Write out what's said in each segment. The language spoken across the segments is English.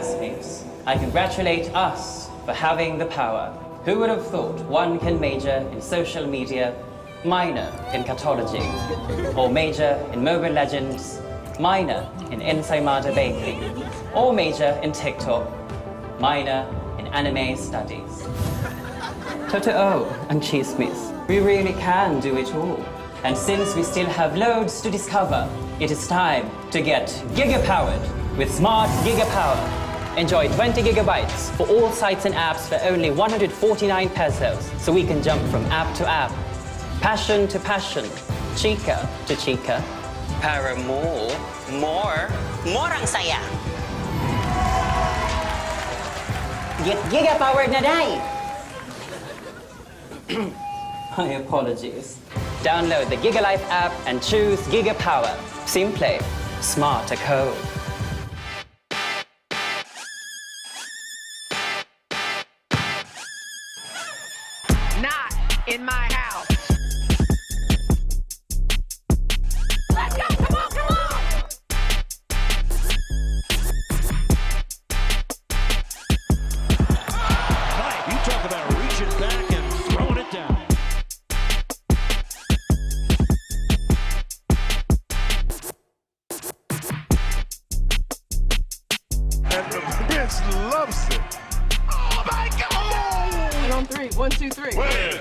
classmates, I congratulate us for having the power. Who would have thought one can major in social media, minor in catology, or major in Mobile Legends, minor in Ensaymada Baking, or major in TikTok, minor in anime studies. Totoo and Chismis, we really can do it all. And since we still have loads to discover, it is time to get giga-powered with Smart Giga-Power. Enjoy 20 gigabytes for all sites and apps for only 149 pesos, so we can jump from app to app, passion to passion, chica to chica. Para more ang saya. Get giga-powered na day! My apologies. Download the GigaLife app and choose Giga Power. Simple, smart to code. Not in my house. Let's go! Come on, come on! Mike, you talk about reaching back and throwing it down. And the bench loves it. Oh my God! 1 on 3. 1, 2, 3. Win.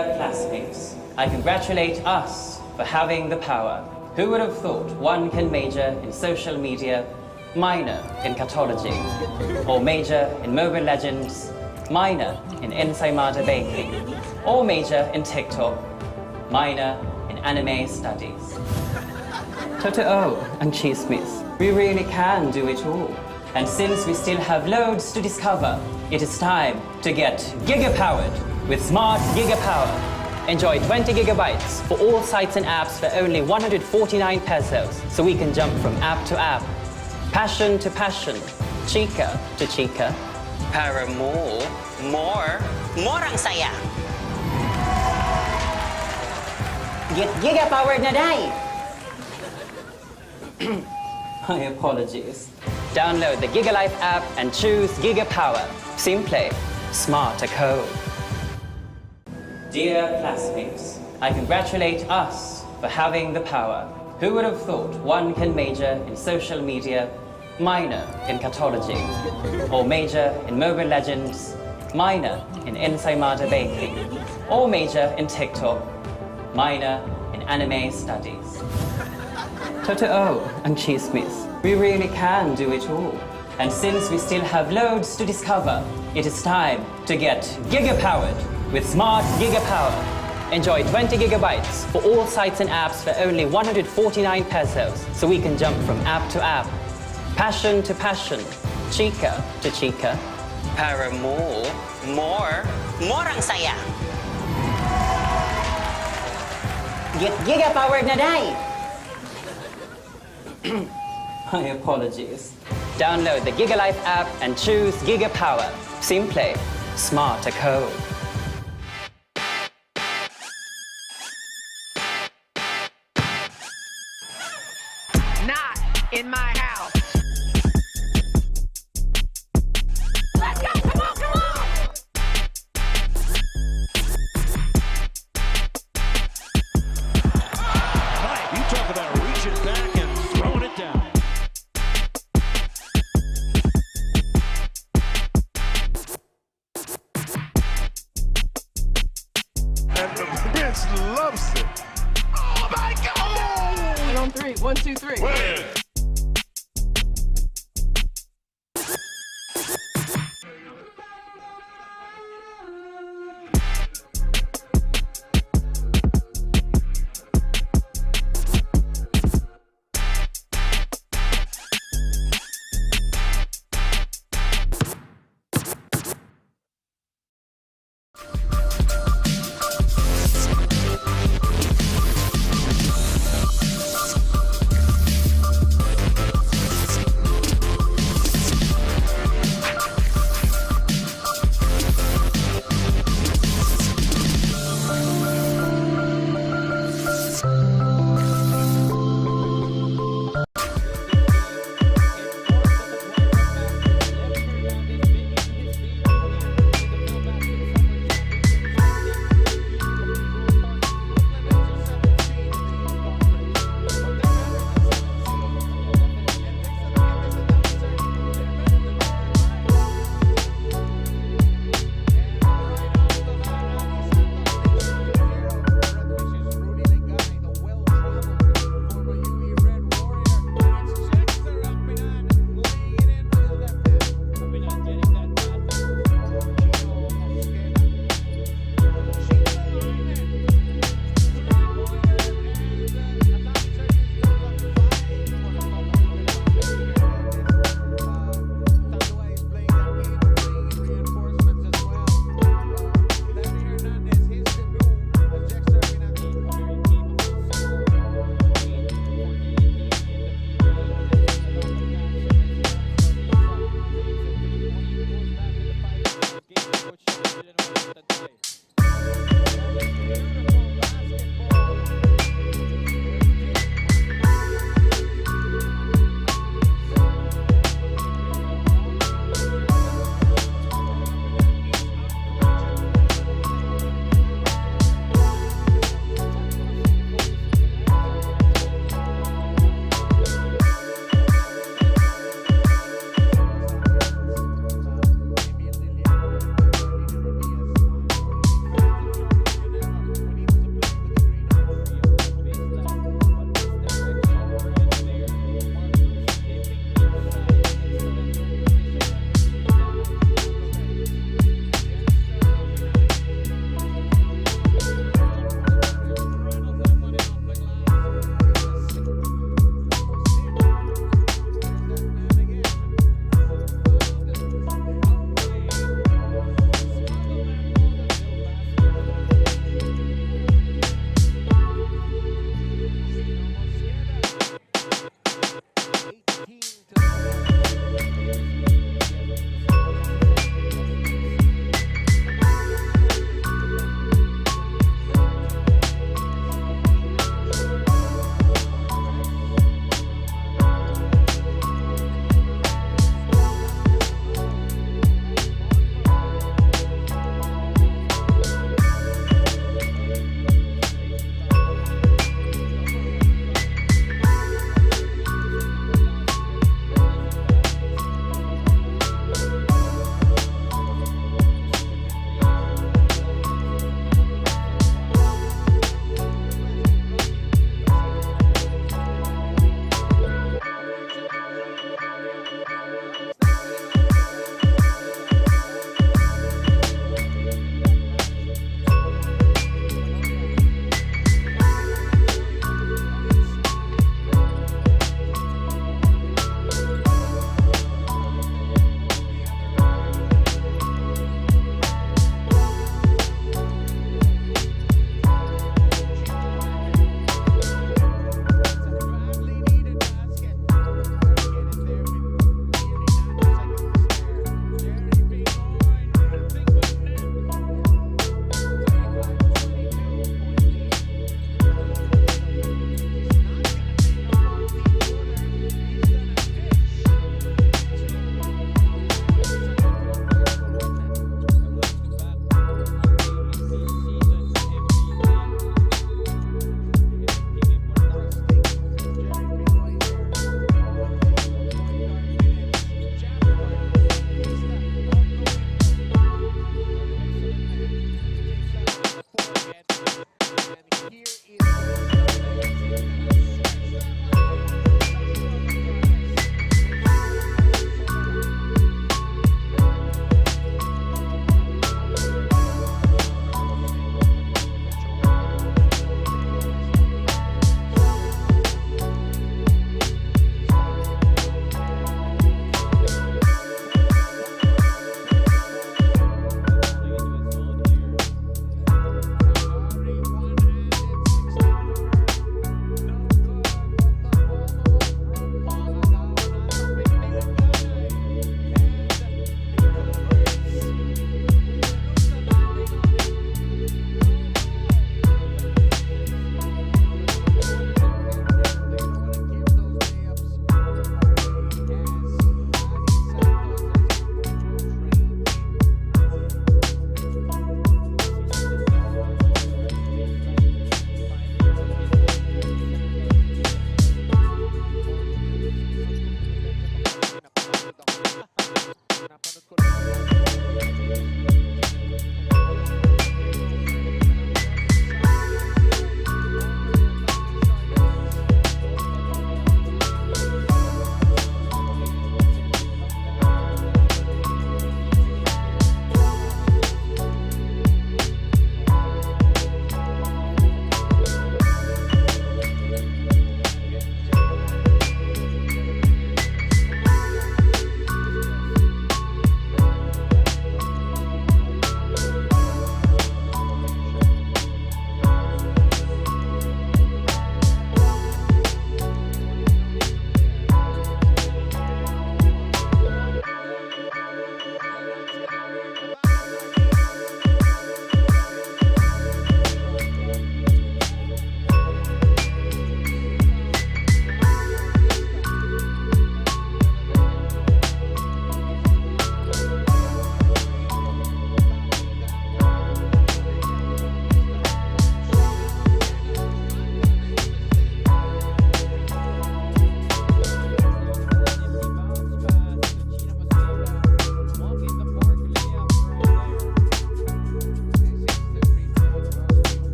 Dear classmates, I congratulate us for having the power. Who would have thought one can major in social media, minor in cartology, or major in Mobile Legends, minor in ensaymada baking, or major in TikTok, minor in anime studies. Totoo and Chismis, we really can do it all. And since we still have loads to discover, it is time to get giga-powered with Smart Giga-Power. Enjoy 20 gigabytes for all sites and apps for only 149 pesos, so we can jump from app to app, passion to passion, chika to chika. Para more ang saya. Get giga-powered na day! My apologies. Download the GigaLife app and choose Giga Power. Simple, smart code. Dear classmates, I congratulate us for having the power. Who would have thought one can major in social media, minor in cartology, or major in Mobile Legends, minor in ensaymada baking, or major in TikTok, minor in anime studies. Totoo and Chismis, we really can do it all. And since we still have loads to discover, it is time to get giga-powered with Smart Giga-Power. Enjoy 20 gigabytes for all sites and apps for only 149 pesos, so we can jump from app to app, passion to passion, chika to chika. Para more ang saya. Get giga-powered na day! My apologies. Download the GigaLife app and choose Giga Power. Simple, smart code. Not in my house. Let's go! Come on, come on! Hi, you talk about reaching back and throwing it down. And the bench loves it. Oh my God! And on three. 1, 2, 3. Win.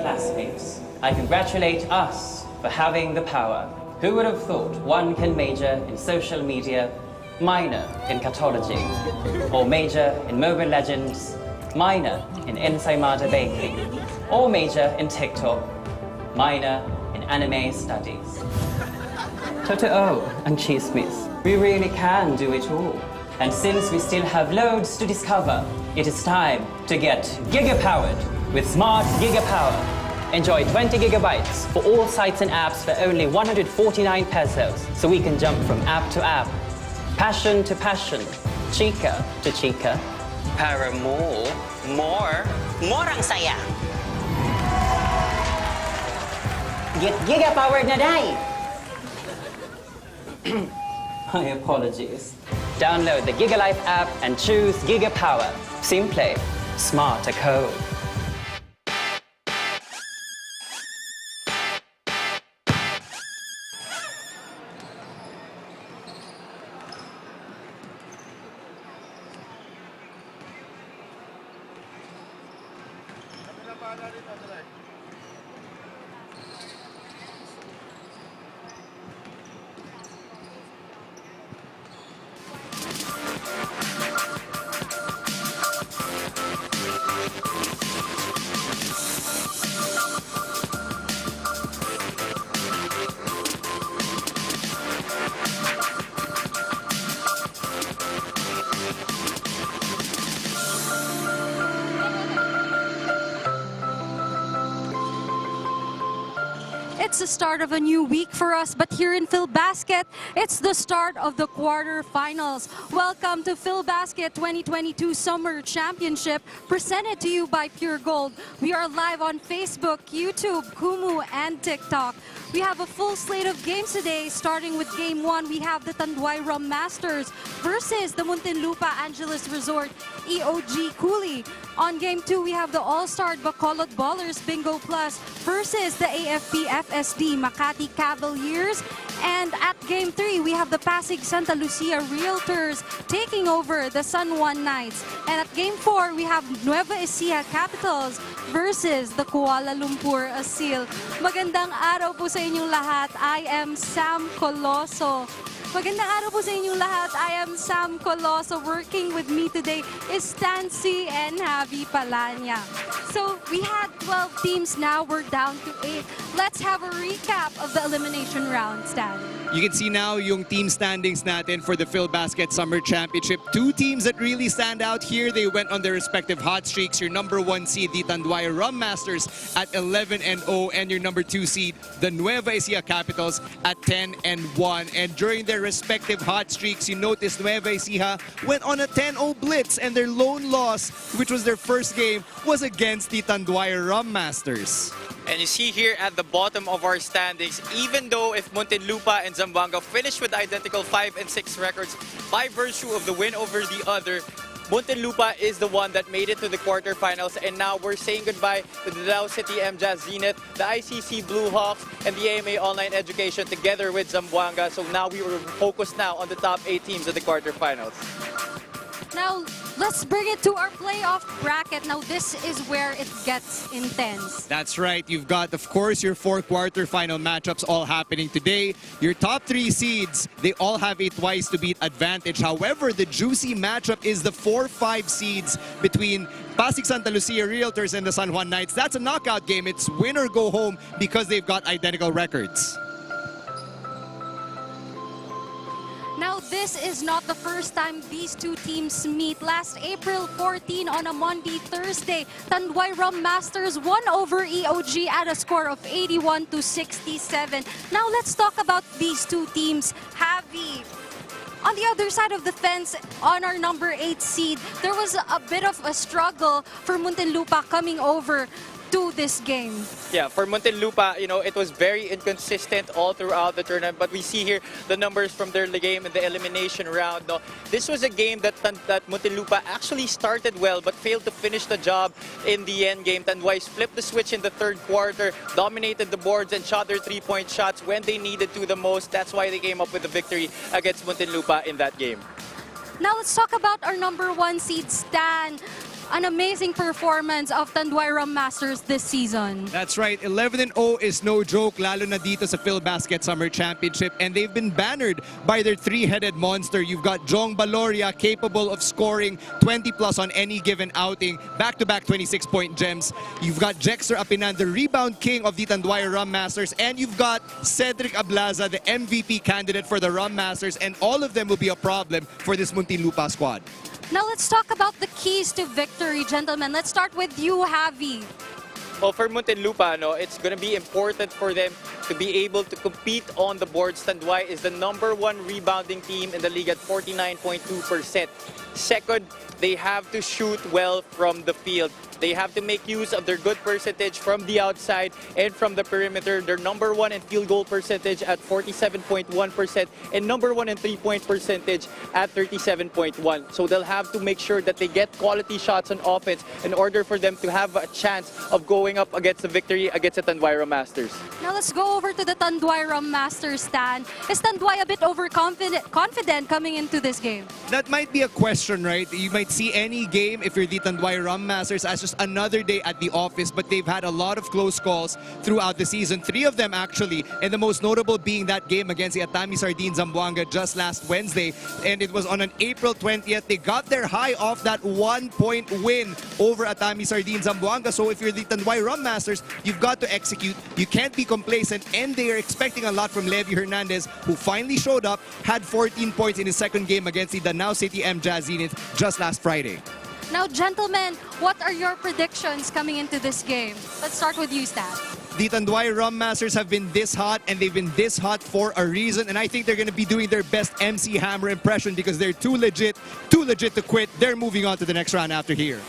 classmates, I congratulate us for having the power. Who would have thought one can major in social media, minor in catology, or major in Mobile Legends, minor in ensaymada baking, or major in TikTok, minor in anime studies. Totoo and chismis, we really can do it all. And since we still have loads to discover, it is time to get giga-powered with Smart Giga-Power. Enjoy 20 gigabytes for all sites and apps for only 149 pesos, so we can jump from app to app, passion to passion, chika to chika. Para more ang saya. Get giga-powered na day! My apologies. Download the GigaLife app and choose Giga Power. Simple, smart ako. It's the start of a new week for us, but here in PhilBasket, it's the start of the quarterfinals. Welcome to PhilBasket 2022 Summer Championship, presented to you by Pure Gold. We are live on Facebook, YouTube, Kumu, and TikTok. We have a full slate of games today. Starting with Game 1, we have the Tanduay Rum Masters versus the Muntinlupa Angelis Resort, EOG Cooly. On Game 2, we have the All-Star Bacolod Ballers Bingo Plus versus the AFP FSD Makati Cavaliers. And at Game 3, we have the Pasig Santa Lucia Realtors taking over the San Juan Knights. And at Game 4, we have Nueva Ecija Capitals versus the Kuala Lumpur Asil. Magandang araw po sa inyong lahat. I am Sam Coloso. Magandang araw po sa inyong lahat. I am Sam Coloso. Working with me today is Stancy and Javi Palanya. So we had 12 teams, now we're down to 8. Let's have a recap of the elimination round, Stan. You can see now yung team standings natin for the PhilBasket Summer Championship. Two teams that really stand out here. They went on their respective hot streaks. Your number 1 seed, the Tanduay Rum Masters at 11-0, and your number 2 seed, the Nueva Ecija Capitals at 10-1. And during their respective hot streaks, you notice Nueva Ecija went on a 10-0 blitz, and their lone loss, which was their first game, was against the Tanduay Rum Masters. And you see here at the bottom of our standings, even though if Muntinlupa and Zamboanga finished with identical 5 and 6 records by virtue of the win over the other, Muntinlupa is the one that made it to the quarterfinals, and now we're saying goodbye to the Davao City MJazz Zenith, the ICC Blue Hawks, and the AMA Online Education together with Zamboanga. So now we were focused now on the top 8 teams of the quarterfinals. Now, let's bring it to our playoff bracket. Now, this is where it gets intense. That's right. You've got, of course, your 4 quarterfinal matchups all happening today. Your top 3 seeds, they all have a twice to beat advantage. However, the juicy matchup is the 4-5 seeds between Pasig Santa Lucia Realtors and the San Juan Knights. That's a knockout game. It's win or go home because they've got identical records. Now, this is not the first time these two teams meet. Last April 14 on a Monday, Thursday, Tanduay Rum Masters won over EOG at a score of 81-67. Now, let's talk about these two teams. Javi, on the other side of the fence, on our number 8 seed, there was a bit of a struggle for Muntinlupa coming over to this game. Yeah, for Muntinlupa, you know, it was very inconsistent all throughout the tournament, but we see here the numbers from their game in the elimination round. No, this was a game that Muntinlupa actually started well but failed to finish the job in the end game. Tanduay flipped the switch in the third quarter, dominated the boards, and shot their 3-point shots when they needed to the most. That's why they came up with the victory against Muntinlupa in that game. Now let's talk about our number 1 seed, Stan. an amazing performance of Tanduay Rum Masters this season. That's right, 11-0 is no joke, lalo na dito sa PhilBasket Summer Championship, and they've been bannered by their three-headed monster. You've got Jong Baloria, capable of scoring 20 plus on any given outing, back-to-back 26-point gems. You've got Jexter Apinan, the rebound king of the Tanduay Rum Masters, and you've got Cedrick Ablaza, the MVP candidate for the Rum Masters, and all of them will be a problem for this Muntinlupa squad. Now let's talk about the keys to victory, gentlemen. Let's start with you, Javi. Well, for Muntinlupa, it's going to be important for them to be able to compete on the boards. Tanduay is the #1 rebounding team in the league at 49.2%. Second, they have to shoot well from the field. They have to make use of their good percentage from the outside and from the perimeter. They're #1 in field goal percentage at 47.1% and #1 in three-point percentage at 37.1%. So they'll have to make sure that they get quality shots on offense in order for them to have a chance of going up against the victory against the Tanduay Rum Masters. Now let's go over to the Tanduay Rum Masters stand. Is Tanduay a bit confident coming into this game? That might be a question, right? You might see any game if you're the Tanduay Rum Masters as just another day at the office, but they've had a lot of close calls throughout the season. 3 of them actually, and the most notable being that game against the Atami Sardines Zamboanga just last Wednesday, and it was on an April 20th. They got their high off that 1-point win over Atami Sardines Zamboanga. So if you're the Tanduay Rum Masters, you've got to execute. You can't be complacent, and they are expecting a lot from Levi Hernandez, who finally showed up, had 14 points in his second game against the Danao City M Jazz Zenith just last Friday. Now, gentlemen, what are your predictions coming into this game? Let's start with you, Stan. The Tanduay Rum Masters have been this hot, and they've been this hot for a reason, and I think they're going to be doing their best MC Hammer impression because they're too legit to quit. They're moving on to the next round after here.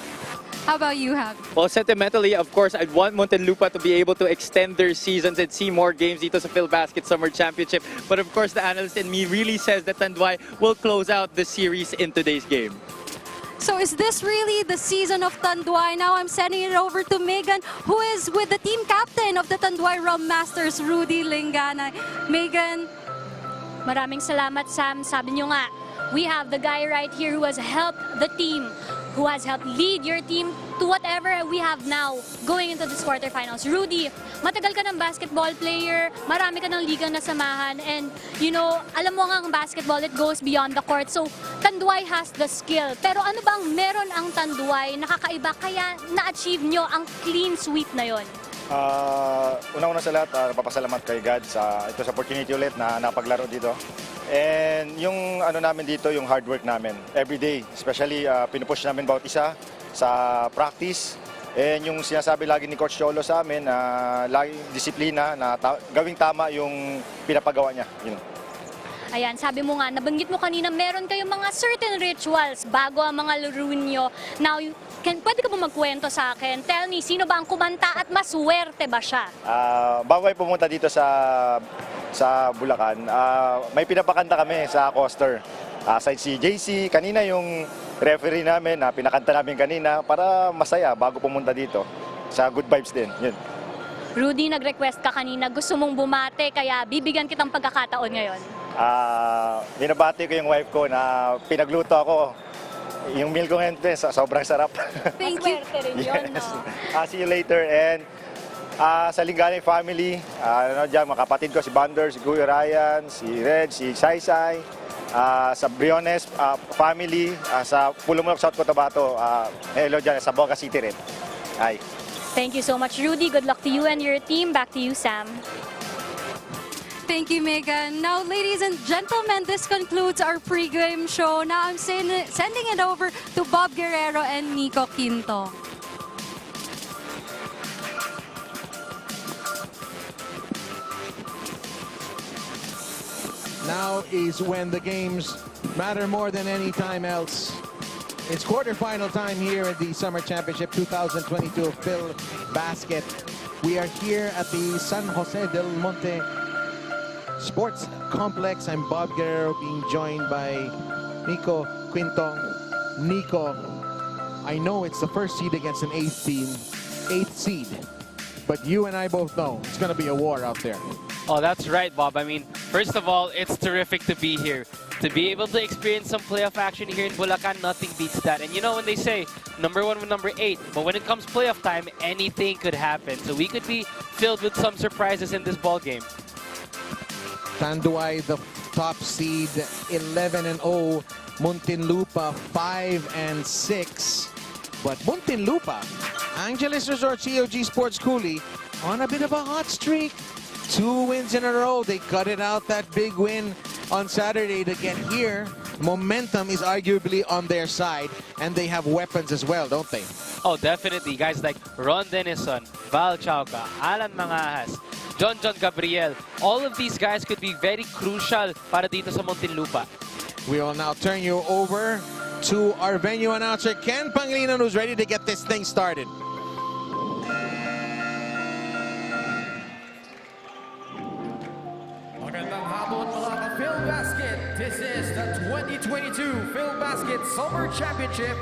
How about you, Javi? Well, sentimentally, of course, I'd want Muntinlupa to be able to extend their seasons and see more games dito sa PhilBasket Summer Championship. But of course, the analyst in me really says that Tanduay will close out the series in today's game. So is this really the season of Tanduay? Now I'm sending it over to Megan, who is with the team captain of the Tanduay Rum Masters, Rudy Lingana. Megan. Maraming salamat, Sam. Sabi nyo nga, we have the guy right here who has helped the team, who has helped lead your team to whatever we have now going into this quarterfinals. Rudy, matagal ka ng basketball player, marami ka ng ligang nasamahan, and alam mo nga ang basketball, it goes beyond the court. So, Tanduay has the skill. Pero ano bang meron ang Tanduay na kakaiba kaya na-achieve nyo ang clean sweep na yon? Una-una sa lahat, napapasalamat kay God sa ito sa opportunity ulit na napaglaro dito. And yung namin dito, yung hard work namin every day, especially pinupush namin bawat isa sa practice. And yung sinasabi lagi ni Coach Cholo sa amin, lagi disiplina na gawing tama yung pinapagawa niya. Ayan, sabi mo nga, nabanggit mo kanina, meron kayong mga certain rituals bago ang mga laro nyo. Now, pwede ka ba magkwento sa akin? Tell me, sino ba ang kumanta at maswerte ba siya? Bago kayo pumunta dito sa Bulacan, may pinapakanta kami sa Coaster. Aside si JC, kanina yung referee namin na pinakanta namin kanina para masaya bago pumunta dito. Sa good vibes din. Yun. Rudy, nag-request ka kanina, gusto mong bumate, kaya bibigyan kitang pagkakataon ngayon. Binabati ko yung wife ko na pinagluto ako. Yung meal ko ngayon, sobrang sarap. Thank you. Rin yun, no? See you later. And sa Linganay family, dyan, mga kapatid ko, si Bander, si Kuya Ryan, si Red, si Saysay, sa Briones family, sa Pulumulok, South Cotabato, hello dyan, sa Boca City rin. Ay. Thank you so much, Rudy. Good luck to you and your team. Back to you, Sam. Thank you, Megan. Now, ladies and gentlemen, this concludes our pre-game show. Now, I'm sending it over to Bob Guerrero and Nico Quinto. Now is when the games matter more than any time else. It's quarterfinal time here at the Summer Championship 2022 PhilBasket. We are here at the San Jose del Monte Sports Complex. I'm Bob Guerrero, being joined by Nico Quinto. Nico, I know it's the first seed against an eighth seed, but you and I both know it's going to be a war out there. Oh, that's right, Bob. I mean, first of all, it's terrific to be here. To be able to experience some playoff action here in Bulacan, nothing beats that. And you know when they say number 1 with number 8, but when it comes playoff time, anything could happen. So we could be filled with some surprises in this ball game. Tanduay, the top seed, 11-0. Muntinlupa, 5-6. But Muntinlupa Angelis Resort, EOG Sports Cooly, on a bit of a hot streak. 2 wins in a row. They cut it out, that big win on Saturday to get here. Momentum is arguably on their side, and they have weapons as well, don't they? Oh, definitely. Guys like Ron Dennison, Val Chauca, Alan Mangahas, John Gabriel, all of these guys could be very crucial para dito sa Muntinlupa. We will now turn you over to our venue announcer, Ken Pangilinan, who's ready to get this thing started. Magandang hapon mga ka-Phil Basket. This is the 2022 Phil Basket Summer Championship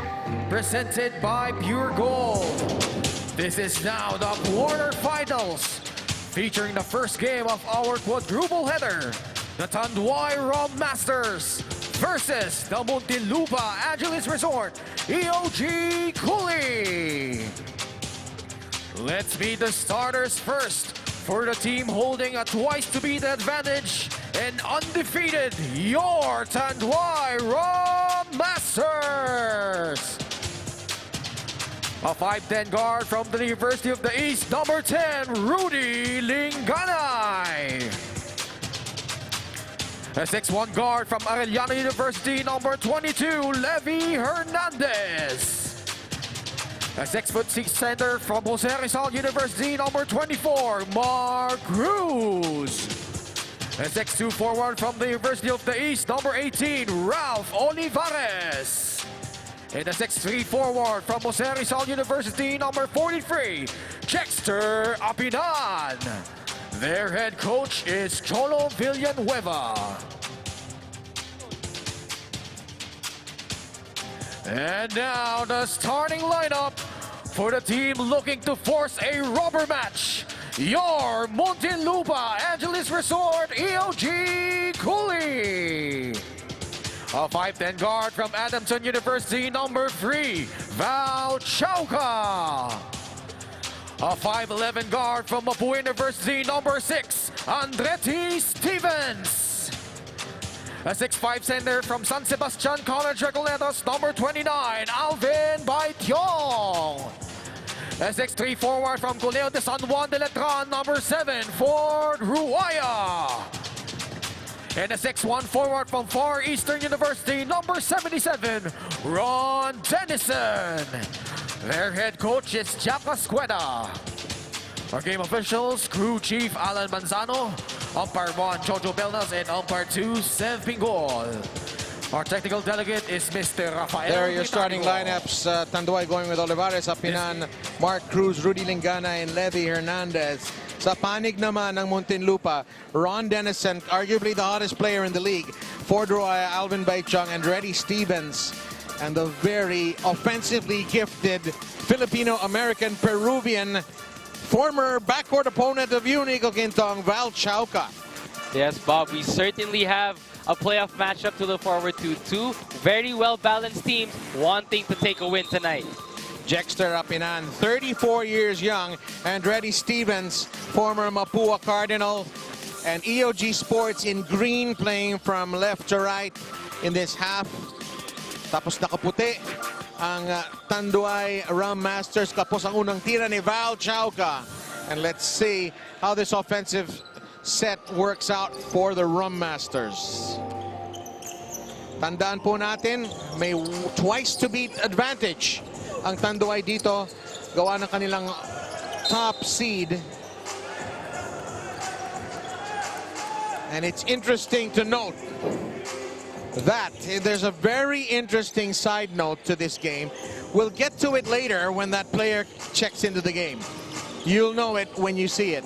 presented by Pure Gold. This is now the quarterfinals featuring the first game of our quadruple header. The Tanduay Rum Masters versus the Muntinlupa Angelis Resort, EOG Cooly. Let's meet the starters first. For the team holding a twice-to-beat advantage and undefeated, your Tanduay Rum Masters. A 5'10" guard from the University of the East, number 10, Rudy Linganay. A 6'1" guard from Arellano University, number 22, Levi Hernandez. A 6'6" center from Jose Rizal University, number 24, Mark Cruz. A 6'2" forward from the University of the East, number 18, Ralph Olivares. And a 6'3" forward from Jose Rizal University, number 43, Jexter Apinan. Their head coach is Cholo Villanueva. And now the starting lineup for the team looking to force a rubber match. Your Muntinlupa Angelis Resort, EOG Cooly. A 5'10" guard from Adamson University, number 3, Val Chauca. A 5'11" guard from Mapua University, number 6, Andretti Stevens. A 6'5" center from San Sebastian College Recoletos, number 29, Alvin Baitiong. A 6'3" forward from Colegio de San Juan de Letran, number 7, Ford Ruaya. And a 6'1" forward from Far Eastern University, number 77, Ron Dennison. Their head coach is Jack Asqueda. Our game officials, crew chief Alan Manzano, umpire 1 Jojo Belnas, and umpire 2 Sev Pingol. Our technical delegate is Mr. Rafael. There are your starting lineups. Tanduay going with Olivares, Apinan, Mark Cruz, Rudy Lingana, and Levi Hernandez. Sa panig naman ng Muntinlupa, Ron Dennison, arguably the hottest player in the league. Ford Ruaya, Alvin Baitiong, and Andretti Stevens. And the very offensively gifted Filipino-American Peruvian former backcourt opponent of Unico Quintong, Val Chauca. Yes, Bob, we certainly have a playoff matchup to look forward to. 2 very well-balanced teams wanting to take a win tonight. Jexter Apinan, 34 years young. Andretti Stevens, former Mapua Cardinal. And EOG Sports in green, playing from left to right in this half. Tapos nakaputi ang Tanduay Rum Masters. Kapos ang unang tira ni Val Chauca. And let's see how this offensive set works out for the Rum Masters. Tandaan po natin, may twice to beat advantage ang Tanduay dito. Gawa ng kanilang top seed. And it's interesting to note that there's a very interesting side note to this game. We'll get to it later when that player checks into the game. You'll know it when you see it.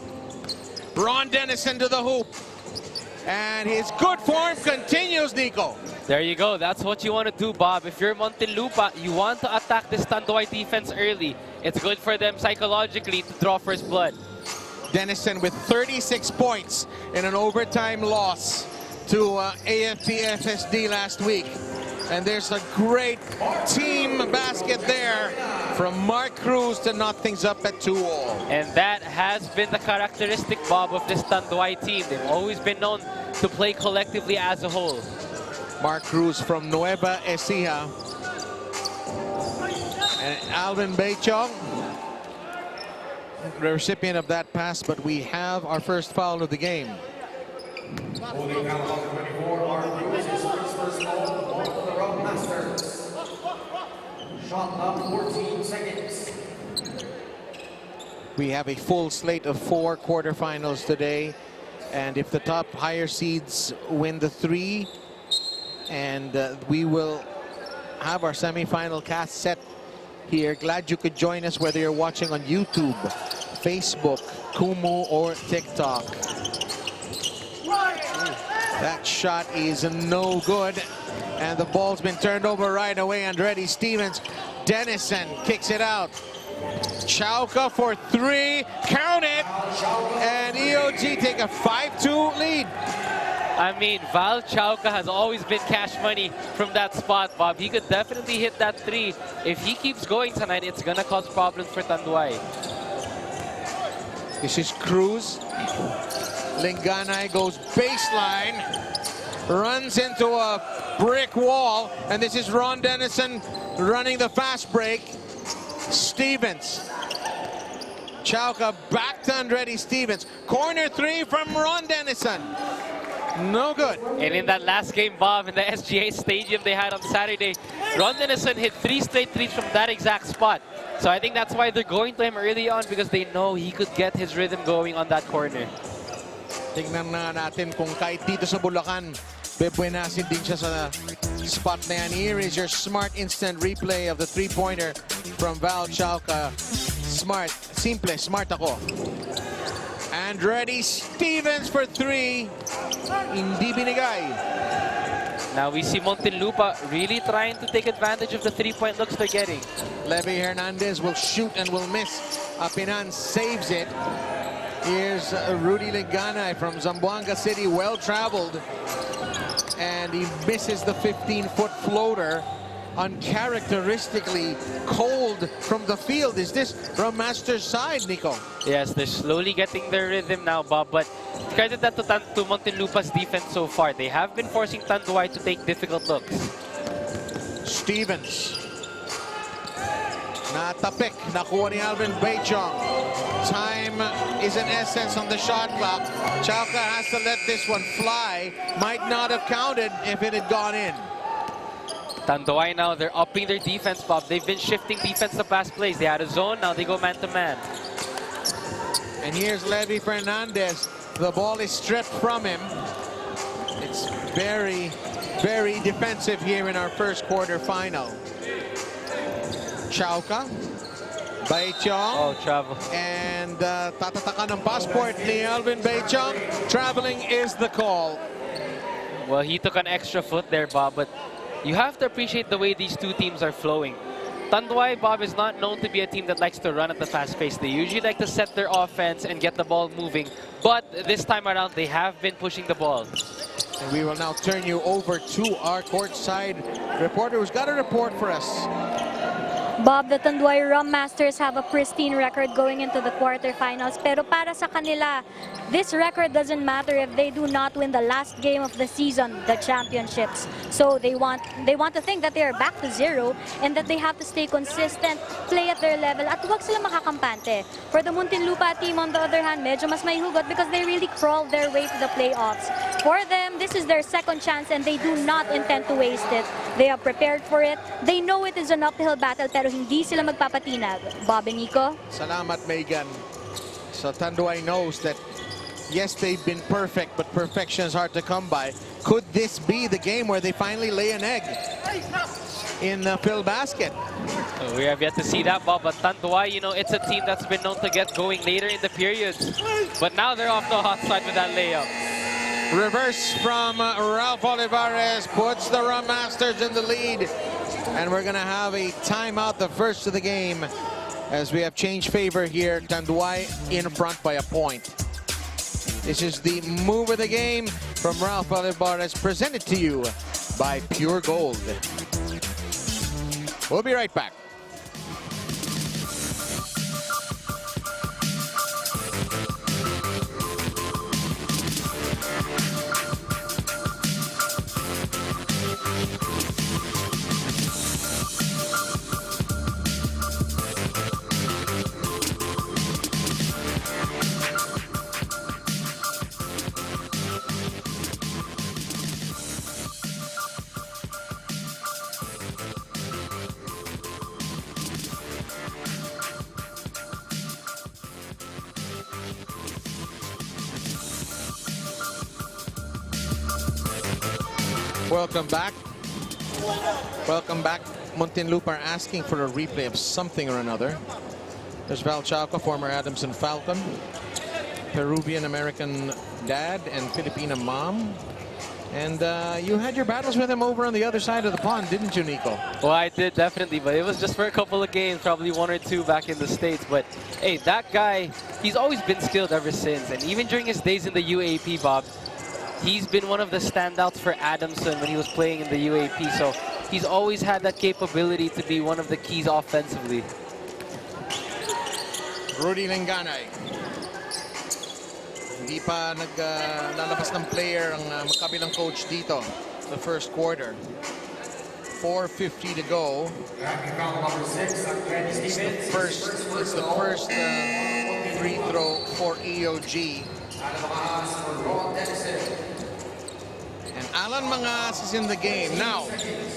Ron Dennison to the hoop. And his good form continues, Nico. There you go. That's what you want to do, Bob. If you're Muntinlupa, you want to attack this Tanduay defense early. It's good for them psychologically to draw first blood. Dennison with 36 points in an overtime loss to AFP-FSD last week. And there's a great team basket there from Mark Cruz to knock things up at 2-all. And that has been the characteristic, Bob, of this Tanduay team. They've always been known to play collectively as a whole. Mark Cruz from Nueva Ecija. And Alvin Beichong, the recipient of that pass, but we have our first foul of the game. Holding out on 24, Mark Cruz, his first foul, Muntinlupa Rum Masters. Shot clock 14 seconds. We have a full slate of 4 quarterfinals today. And if the top higher seeds win the 3, and we will have our semifinal cast set here. Glad you could join us whether you're watching on YouTube, Facebook, Kumu, or TikTok. That shot is no good, and the ball's been turned over right away. Andretti Stevens, Dennison kicks it out. Chauca for 3, count it, and EOG take a 5-2 lead. I mean, Val Chauca has always been cash money from that spot, Bob. He could definitely hit that 3. If he keeps going tonight, it's gonna cause problems for Tanduay. This is Cruz. Linganay goes baseline, runs into a brick wall, and this is Ron Dennison running the fast break. Stevens. Chauca back to Andretti Stevens. Corner 3 from Ron Dennison. No good. And in that last game, Bob, in the SGA Stadium they had on Saturday, Ron Dennison hit 3 straight threes from that exact spot. So I think that's why they're going to him early on, because they know he could get his rhythm going on that corner. Tingnan na natin kung kahit dito sa Bulacan, bebuenasin din siya sa spot na yan. Here is your smart instant replay of the 3-pointer from Val Chauca. Smart. Simple. Smart ako. Andretti Stevens for 3. Hindi binigay. Now we see Muntinlupa really trying to take advantage of the 3-point looks they're getting. Levy Hernandez will shoot and will miss. Apinan saves it. Here's Rudy Linganay from Zamboanga City, well-traveled. And he misses the 15-foot floater. Uncharacteristically cold from the field. Is this Rum Masters' side, Nico? Yes, they're slowly getting their rhythm now, Bob. But credit that to Muntinlupa's defense so far. They have been forcing Tanduay to take difficult looks. Stevens. Natapik. Nakuha ni Alvin Beichong. Time is an essence on the shot clock. Chauca has to let this one fly. Might not have counted if it had gone in. Tanduay now, they're upping their defense, Bob. They've been shifting defense to pass plays. They had a zone, now they go man-to-man. And here's Levy Fernandez. The ball is stripped from him. It's very, very defensive here in our first quarter final. Chauca. Beichong. Oh, travel. And tatatakan ng passport ni Alvin Beichong. Traveling is the call. Well, he took an extra foot there, Bob, but you have to appreciate the way these two teams are flowing. Tanduay, Bob, is not known to be a team that likes to run at the fast pace. They usually like to set their offense and get the ball moving. But this time around, they have been pushing the ball. And we will now turn you over to our courtside reporter who's got a report for us. Bob, the Tanduay Rum Masters have a pristine record going into the quarterfinals. Pero para sa kanila, this record doesn't matter if they do not win the last game of the season, the championships. So they want to think that they are back to 0 and that they have to stay consistent, play at their level, at huwag sila makakampante. For the Muntinlupa team, on the other hand, medyo mas may hugot because they really crawled their way to the playoffs. For them, this is their second chance and they do not intend to waste it. They are prepared for it. They know it is an uphill battle, pero hindi sila magpapatinag. Bob and Nico? Salamat, Megan. So Tanduay knows that, yes, they've been perfect, but perfection is hard to come by. Could this be the game where they finally lay an egg in the Phil basket? We have yet to see that, Bob. But Tanduay, you know, it's a team that's been known to get going later in the periods. But now they're off the hot side with that layup. Reverse from Ralph Olivares puts the Rum Masters in the lead. And we're going to have a timeout, the first of the game, as we have changed favor here. Tanduay in front by a point. This is the move of the game. from Ralph Olivares, presented to you by Pure Gold. We'll be right back. Welcome back. Welcome back. Muntinlupa are asking for a replay of something or another. There's Val Chauca, former Adamson Falcon, Peruvian-American dad and Filipina mom. And you had your battles with him over on the other side of the pond, didn't you, Nico? Well, I did, definitely, but it was just for a couple of games, probably 1 or 2 back in the States. But hey, that guy, he's always been skilled ever since. And even during his days in the UAP, Bob, he's been one of the standouts for Adamson when he was playing in the UAP. So he's always had that capability to be one of the keys offensively. Rudy Lenganay. Hindi pa naglalabas ng player ang magkabilang coach dito the first quarter. 4:50 to go. It's the first free throw for EOG. And Alan Mangas is in the game. Now,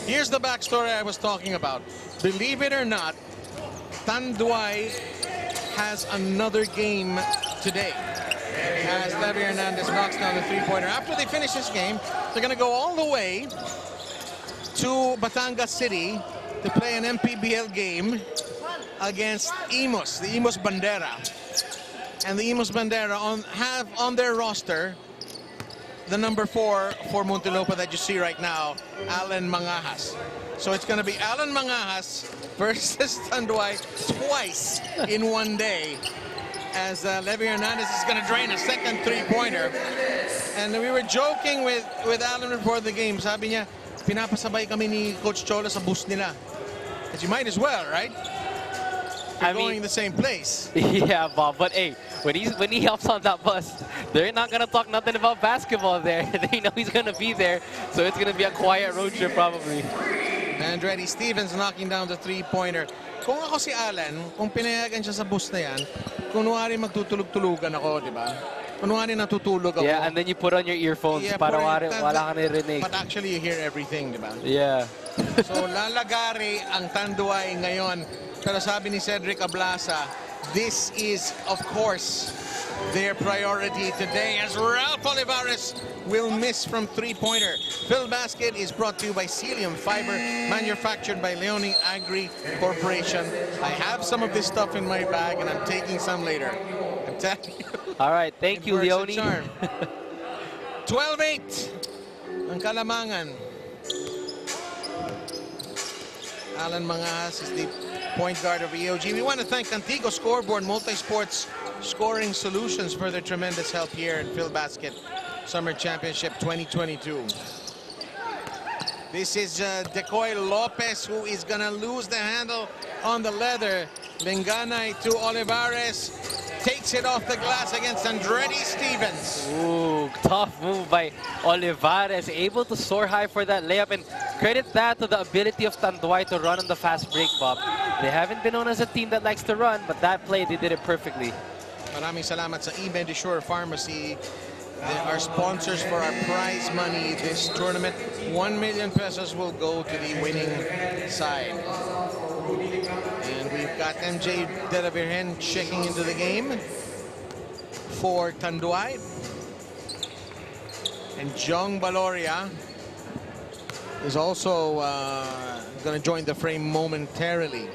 here's the backstory I was talking about. Believe it or not, Tanduay has another game today. As Levy Hernandez knocks down the three-pointer. After they finish this game, they're going to go all the way to Batangas City to play an MPBL game against Imus, the Imus Bandera. And the Imus Bandera have on their roster the number 4 for Muntinlupa that you see right now, Alan Mangajas. So it's going to be Alan Mangajas versus Tanduay twice in one day, as Levy Hernandez is going to drain a second three-pointer. And we were joking with Alan before the game. Sabi niya, pinapasabay kami ni Coach Chola sa bus nila. But you might as well, right? You're going the same place. Yeah, Bob. But hey, when he hops on that bus, they're not gonna talk nothing about basketball there. They know he's gonna be there, so it's gonna be a quiet road trip probably. Andretti Stevens knocking down the three-pointer. Kung ako si Alan, kung pinayagan siya sa bus na yan, kunwari magtutulog-tulugan ako, di ba? Kunwari natutulog ako. Yeah, and then you put on your earphones para wala ka narinig. But actually you hear everything, di ba? Yeah. So lalagari ang Tanduay ngayon. Pero sabi ni Cedrick Ablaza, this is, of course, their priority today, as Ralph Olivares will miss from three-pointer. Phil Basket is brought to you by Celium Fiber, manufactured by Leone Agri Corporation. I have some of this stuff in my bag, and I'm taking some later. I'm telling you. All right, thank you, Leone. 12-8 ang Kalamangan. Alan Mangas is the point guard of EOG. We want to thank Antigo Scoreboard Multi-Sports Scoring Solutions for their tremendous help here at Phil Basket Summer Championship 2022. This is Decoy Lopez, who is going to lose the handle on the leather. Lenganay to Olivares. Takes it off the glass against Andretti Stevens. Ooh, tough move by Olivares. Able to soar high for that layup. And credit that to the ability of Tanduay to run on the fast break, Bob. They haven't been known as a team that likes to run, but that play, they did it perfectly. Maraming salamat sa eMedisure Pharmacy. They are sponsors for our prize money this tournament. 1 million pesos will go to the winning side. And we've got MJ De La Virgen checking into the game for Tanduay. And Jong Baloria is also going to join the frame momentarily.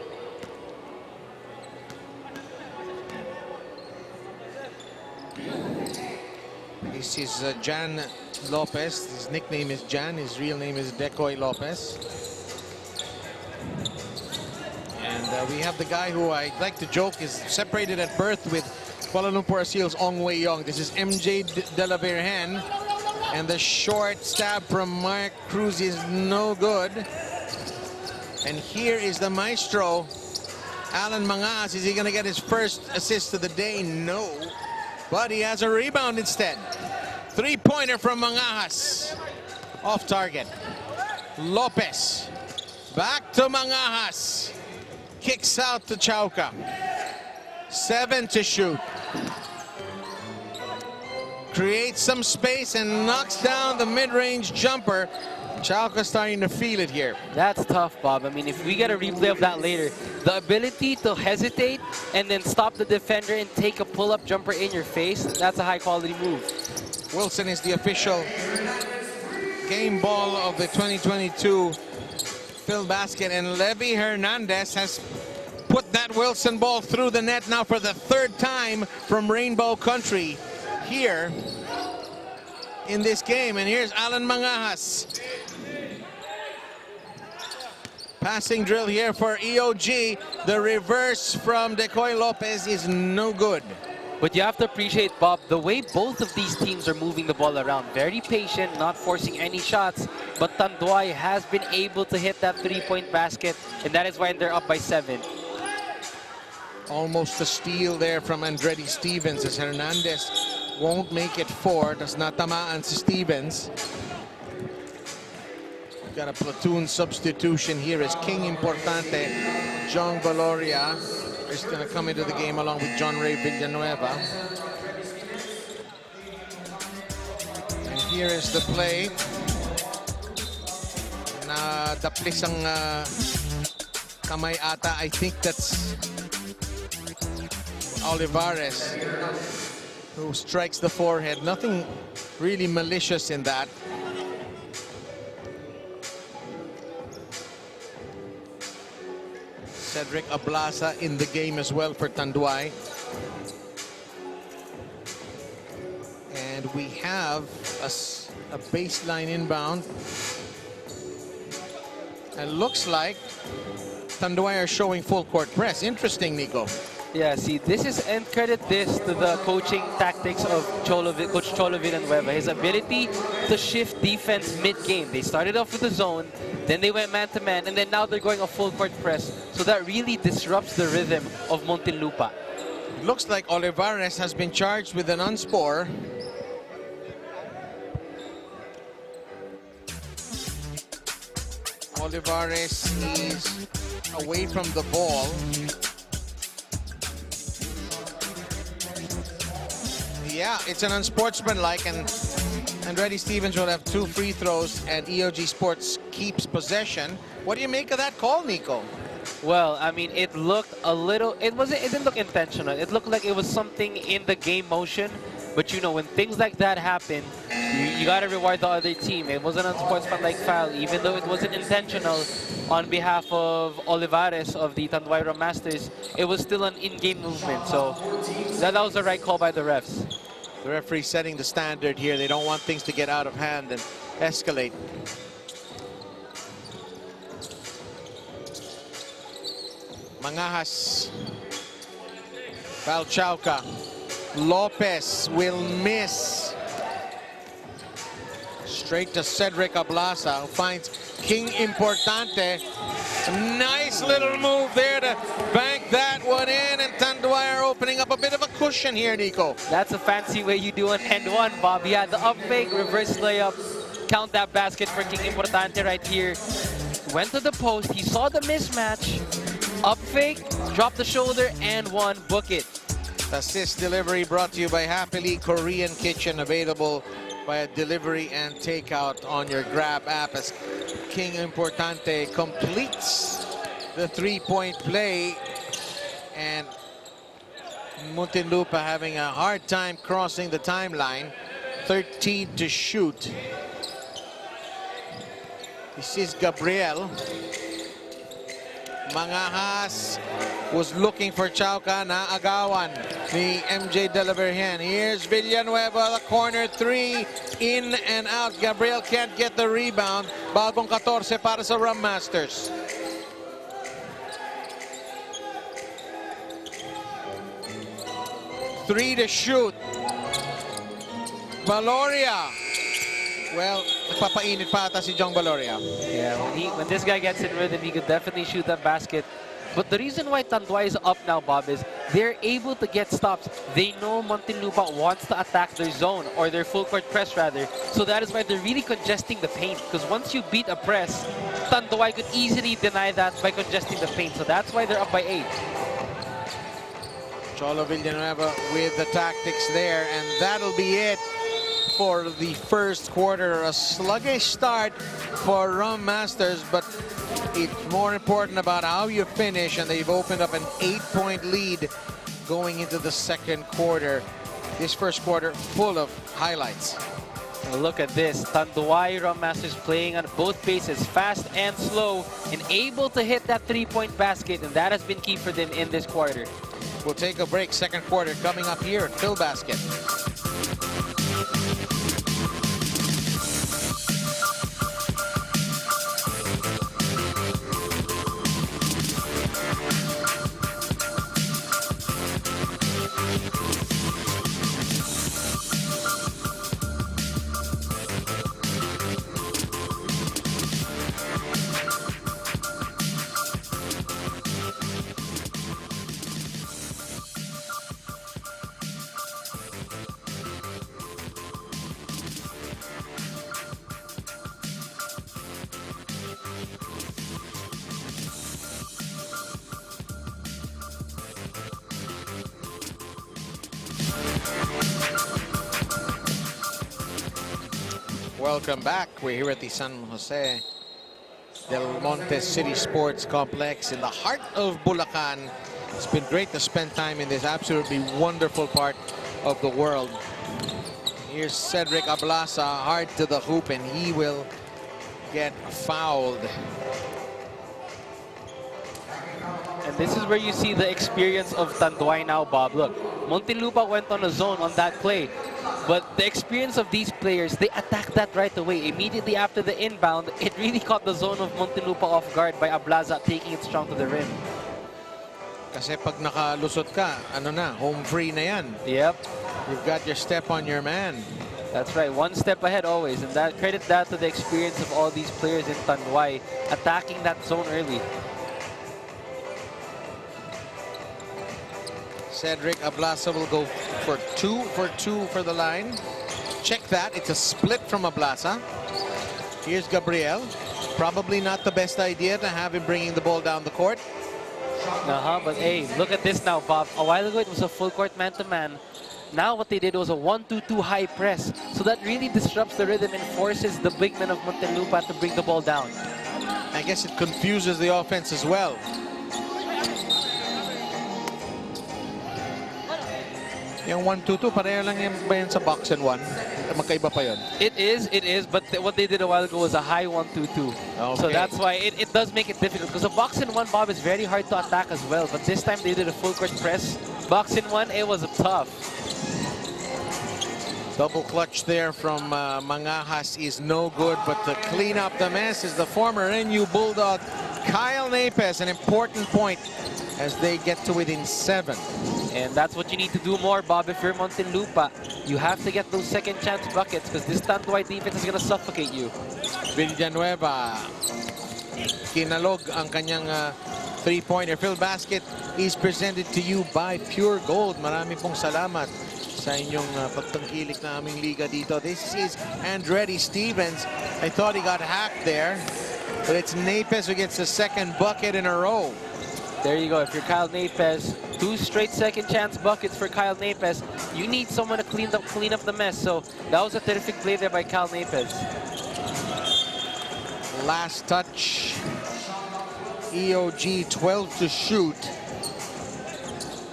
This is Jan Lopez. His nickname is Jan. His real name is Decoy Lopez. And we have the guy who I like to joke is separated at birth with Kuala Lumpur Seals Ong Wei Yong. This is MJ De La Virgen. And the short stab from Mark Cruz is no good. And here is the maestro, Alan Mangas. Is he going to get his first assist of the day? No. But he has a rebound instead. Three-pointer from Mangas. Off target. Lopez. Back to Mangas. Kicks out to Chauca. 7 to shoot. Creates some space and knocks down the mid-range jumper. Chauca starting to feel it here. That's tough, Bob. I mean, if we get a replay of that later, the ability to hesitate and then stop the defender and take a pull-up jumper in your face, that's a high-quality move. Wilson is the official game ball of the 2022 Phil Basket, and Levy Hernandez has put that Wilson ball through the net now for the third time from Rainbow Country here in this game. And here's Alan Mangas. Passing drill here for EOG. The reverse from Decoy Lopez is no good. But you have to appreciate, Bob, the way both of these teams are moving the ball around. Very patient, not forcing any shots. But Tanduay has been able to hit that three-point basket, and that is why they're up by 7. Almost a steal there from Andretti Stevens as Hernandez won't make it 4. Does not tamaan si Stevens. Got a platoon substitution here as King Importante, John Valoria, is going to come into the game along with John Ray Villanueva. And here is the play. Na daplis ang kamay ata. I think that's Olivares who strikes the forehead. Nothing really malicious in that. Cedrick Ablaza in the game as well for Tanduay. And we have a baseline inbound. And looks like Tanduay are showing full court press. Interesting, Nico. Yeah, see, this is, and credit this to the coaching tactics of Coach Cholo Villanueva. His ability to shift defense mid-game. They started off with the zone, then they went man-to-man, and then now they're going a full-court press. So that really disrupts the rhythm of Muntinlupa. Looks like Olivares has been charged with an unspore. Olivares is away from the ball. Yeah, it's an unsportsmanlike, and Andretti Stevens will have 2 free throws, and EOG Sports keeps possession. What do you make of that call, Nico? Well, I mean, it looked a little, it didn't look intentional. It looked like it was something in the game motion. But you know, when things like that happen, you got to reward the other team. It was an unsportsmanlike foul, even though it wasn't intentional on behalf of Olivares of the Tanduay Rum Masters. It was still an in-game movement, so that was the right call by the refs. The referee setting the standard here. They don't want things to get out of hand and escalate. Mangas. Chauca. Lopez will miss. Straight to Cedrick Ablaza, who finds King Importante. Nice little move there to bank that one in, and Tanduay are opening up a bit of a cushion here, Nico. That's a fancy way you do an end one, Bob. He had the up fake, reverse layup, count that basket for King Importante right here. Went to the post, he saw the mismatch, up fake, dropped the shoulder, and one, book it. Assist delivery brought to you by Happily Korean Kitchen, available via delivery and takeout on your Grab app, as King Importante completes the three-point play, and Muntinlupa having a hard time crossing the timeline. 13 to shoot. This is Gabriel. Mangas was looking for Chauca, na agawan ni MJ De La Virgen. Here's Villanueva, the corner three, in and out. Gabriel can't get the rebound. Bagong 14 para sa Rum Masters. Three to shoot. Valoria Well, nagpapainit pa ata si Jong Valoria. Yeah, when this guy gets in rhythm, he could definitely shoot that basket. But the reason why Tanduay is up now, Bob, is they're able to get stops. They know Muntinlupa wants to attack their zone, or their full court press rather. So that is why they're really congesting the paint. Because once you beat a press, Tanduay could easily deny that by congesting the paint. So that's why they're up by 8. Cholo Villanueva with the tactics there, and that'll be it for the first quarter. A sluggish start for Rum Masters, but it's more important about how you finish, and they've opened up an 8-point lead going into the second quarter. This first quarter full of highlights. Well, look at this. Tanduay Rum Masters playing on both paces, fast and slow, and able to hit that 3-point basket, and that has been key for them in this quarter. We'll take a break. Second quarter coming up here at Phil Basket. Welcome back. We're here at the San Jose Del Monte City Sports Complex in the heart of Bulacan. It's been great to spend time in this absolutely wonderful part of the world. Here's Cedrick Ablaza, hard to the hoop, and he will get fouled. And this is where you see the experience of Tanduay now, Bob. Look, Muntinlupa went on a zone on that play. But the experience of these players, they attacked that right away. Immediately after the inbound, it really caught the zone of Muntinlupa off guard by Ablaza taking it strong to the rim. Kasi pag nakalusot ka, ano na, home free na yan. Yep. You've got your step on your man. That's right, one step ahead always. And that credit that to the experience of all these players in Tanduay, attacking that zone early. Cedrick Ablaza will go for 2 for the line. Check that. It's a split from Ablaza. Here's Gabriel. Probably not the best idea to have him bringing the ball down the court. But hey, look at this now, Bob. A while ago, it was a full court man-to-man. Now what they did was a 1-2-2 high press. So that really disrupts the rhythm and forces the big men of Muntinlupa to bring the ball down. I guess it confuses the offense as well. Yung 1-2-2, pareho lang yan ba yan sa box and 1? Magkaiba pa yun? It is, but what they did a while ago was a high 1-2-2. Okay. So that's why it does make it difficult, because a box and 1, Bob, is very hard to attack as well. But this time they did a full court press. Box and 1, it was tough. Double clutch there from Mangajas is no good, but to clean up the mess is the former NU Bulldog, Kyle Napes. An important point as they get to within 7. And that's what you need to do more, Bob, if you're Muntinlupa. You have to get those second chance buckets, because this Tanduay defense is going to suffocate you. Villanueva, kinalog ang kanyang 3-pointer. Phil Basket is presented to you by Pure Gold. Marami pong salamat sa inyong pagtangkilik na aming liga dito. This is Andretti Stevens. I thought he got hacked there, but it's Napes who gets the second bucket in a row. There you go. If you're Kyle Napes, 2 straight second chance buckets for Kyle Napes. You need someone to clean up the mess. So that was a terrific play there by Kyle Napes. Last touch. EOG 12 to shoot.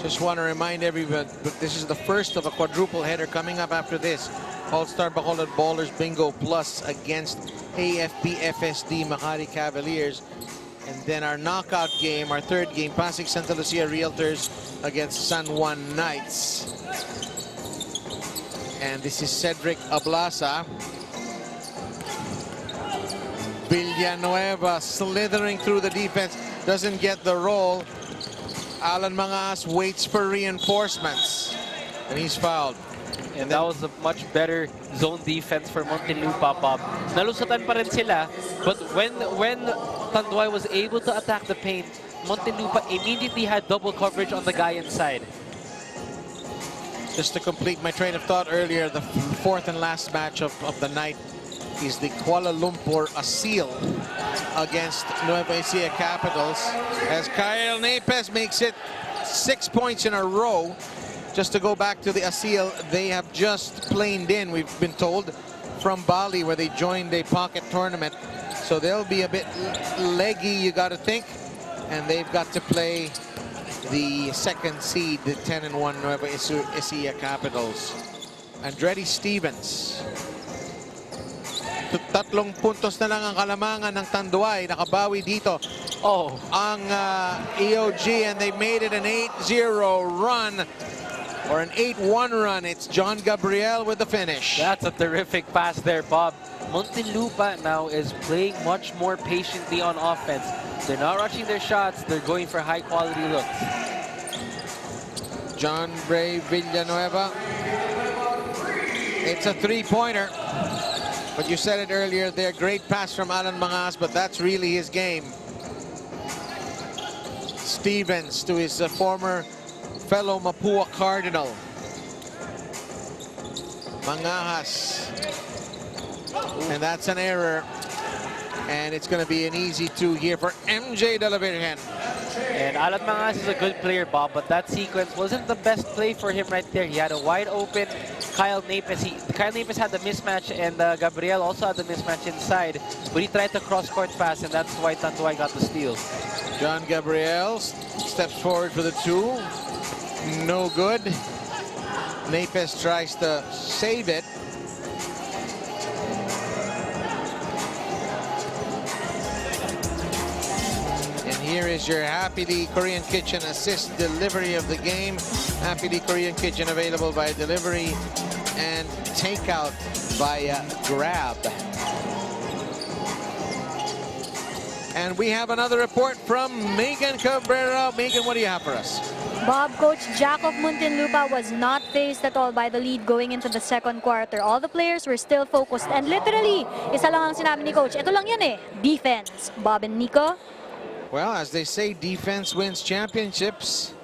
Just want to remind everyone, this is the first of a quadruple header coming up after this. All-Star Bacolod Ballers Bingo Plus against AFP FSD Makati Cavaliers. And then our knockout game, our third game, Pasig Santa Lucia Realtors against San Juan Knights. And this is Cedrick Ablaza. Villanueva slithering through the defense, doesn't get the roll. Alan Mangas waits for reinforcements, and he's fouled. And that was a much better zone defense for Muntinlupa, Bob. Nalusatan pa rin sila, but when Tanduay was able to attack the paint, Muntinlupa immediately had double coverage on the guy inside. Just to complete my train of thought earlier, the fourth and last match of the night is the Kuala Lumpur Asil against Nueva Ecija Capitals, as Kyle Napes makes it 6 points in a row. Just to go back to the Asil, they have just planed in, we've been told, from Bali, where they joined a pocket tournament. So they'll be a bit leggy, you got to think, and they've got to play the second seed, the 10-1 Nueva Ecija Capitals. Andretti Stevens. Tatlong puntos na lang ang kalamangan ng Tanduay. Nakabawi dito ang EOG, and they made it an 8-0 run, or an 8-1 run. It's John Gabriel with the finish. That's a terrific pass there, Bob. Muntinlupa now is playing much more patiently on offense. They're not rushing their shots. They're going for high-quality looks. John Bray Villanueva. It's a three-pointer. But you said it earlier there, great pass from Alan Mangas, but that's really his game. Stevens to his former fellow Mapua Cardinal. Mangas. And that's an error. And it's going to be an easy 2 here for MJ De La Virgen. And Alan Mangas is a good player, Bob, but that sequence wasn't the best play for him right there. He had a wide open Kyle Napes. Kyle Napes had the mismatch, and Gabriel also had the mismatch inside. But he tried to cross-court pass, and that's why Tanduay got the steal. John Gabriel steps forward for the 2. No good. Napes tries to save it. Here is your Happily Korean Kitchen assist delivery of the game. Happily Korean Kitchen available by delivery and takeout via Grab. And we have another report from Megan Cabrera. Megan, what do you have for us? Bob, Coach Jack of Muntinlupa was not fazed at all by the lead going into the second quarter. All the players were still focused, and literally, isa lang ang sinabi ni Coach. Ito lang yan eh, defense. Bob and Nico? Well, as they say, defense wins championships.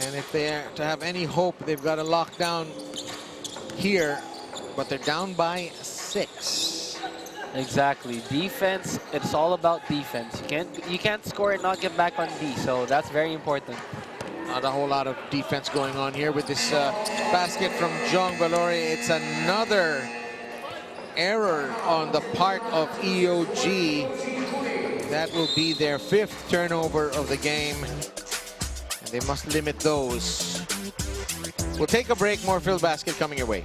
And if they're to have any hope, they've got to lock down here. But they're down by 6. Exactly. Defense, it's all about defense. You can't score and not get back on D, so that's very important. Not a whole lot of defense going on here with this basket from Jong Valoria. It's another error on the part of EOG. That will be their 5th turnover of the game. And they must limit those. We'll take a break. More Phil Basket coming your way.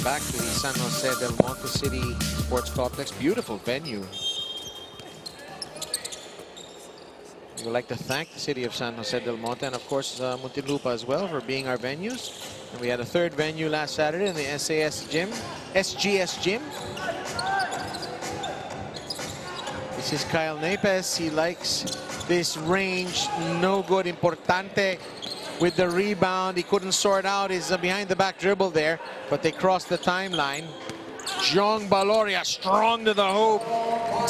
Back to the San Jose del Monte City Sports Complex. Beautiful venue. We would like to thank the city of San Jose del Monte and of course Muntinlupa as well for being our venues. And we had a 3rd venue last Saturday in the SGS gym. This is Kyle Napes. He likes this range. No good. Importante. With the rebound, he couldn't sort out his behind the back dribble there, but they crossed the timeline. Jong Valoria strong to the hoop.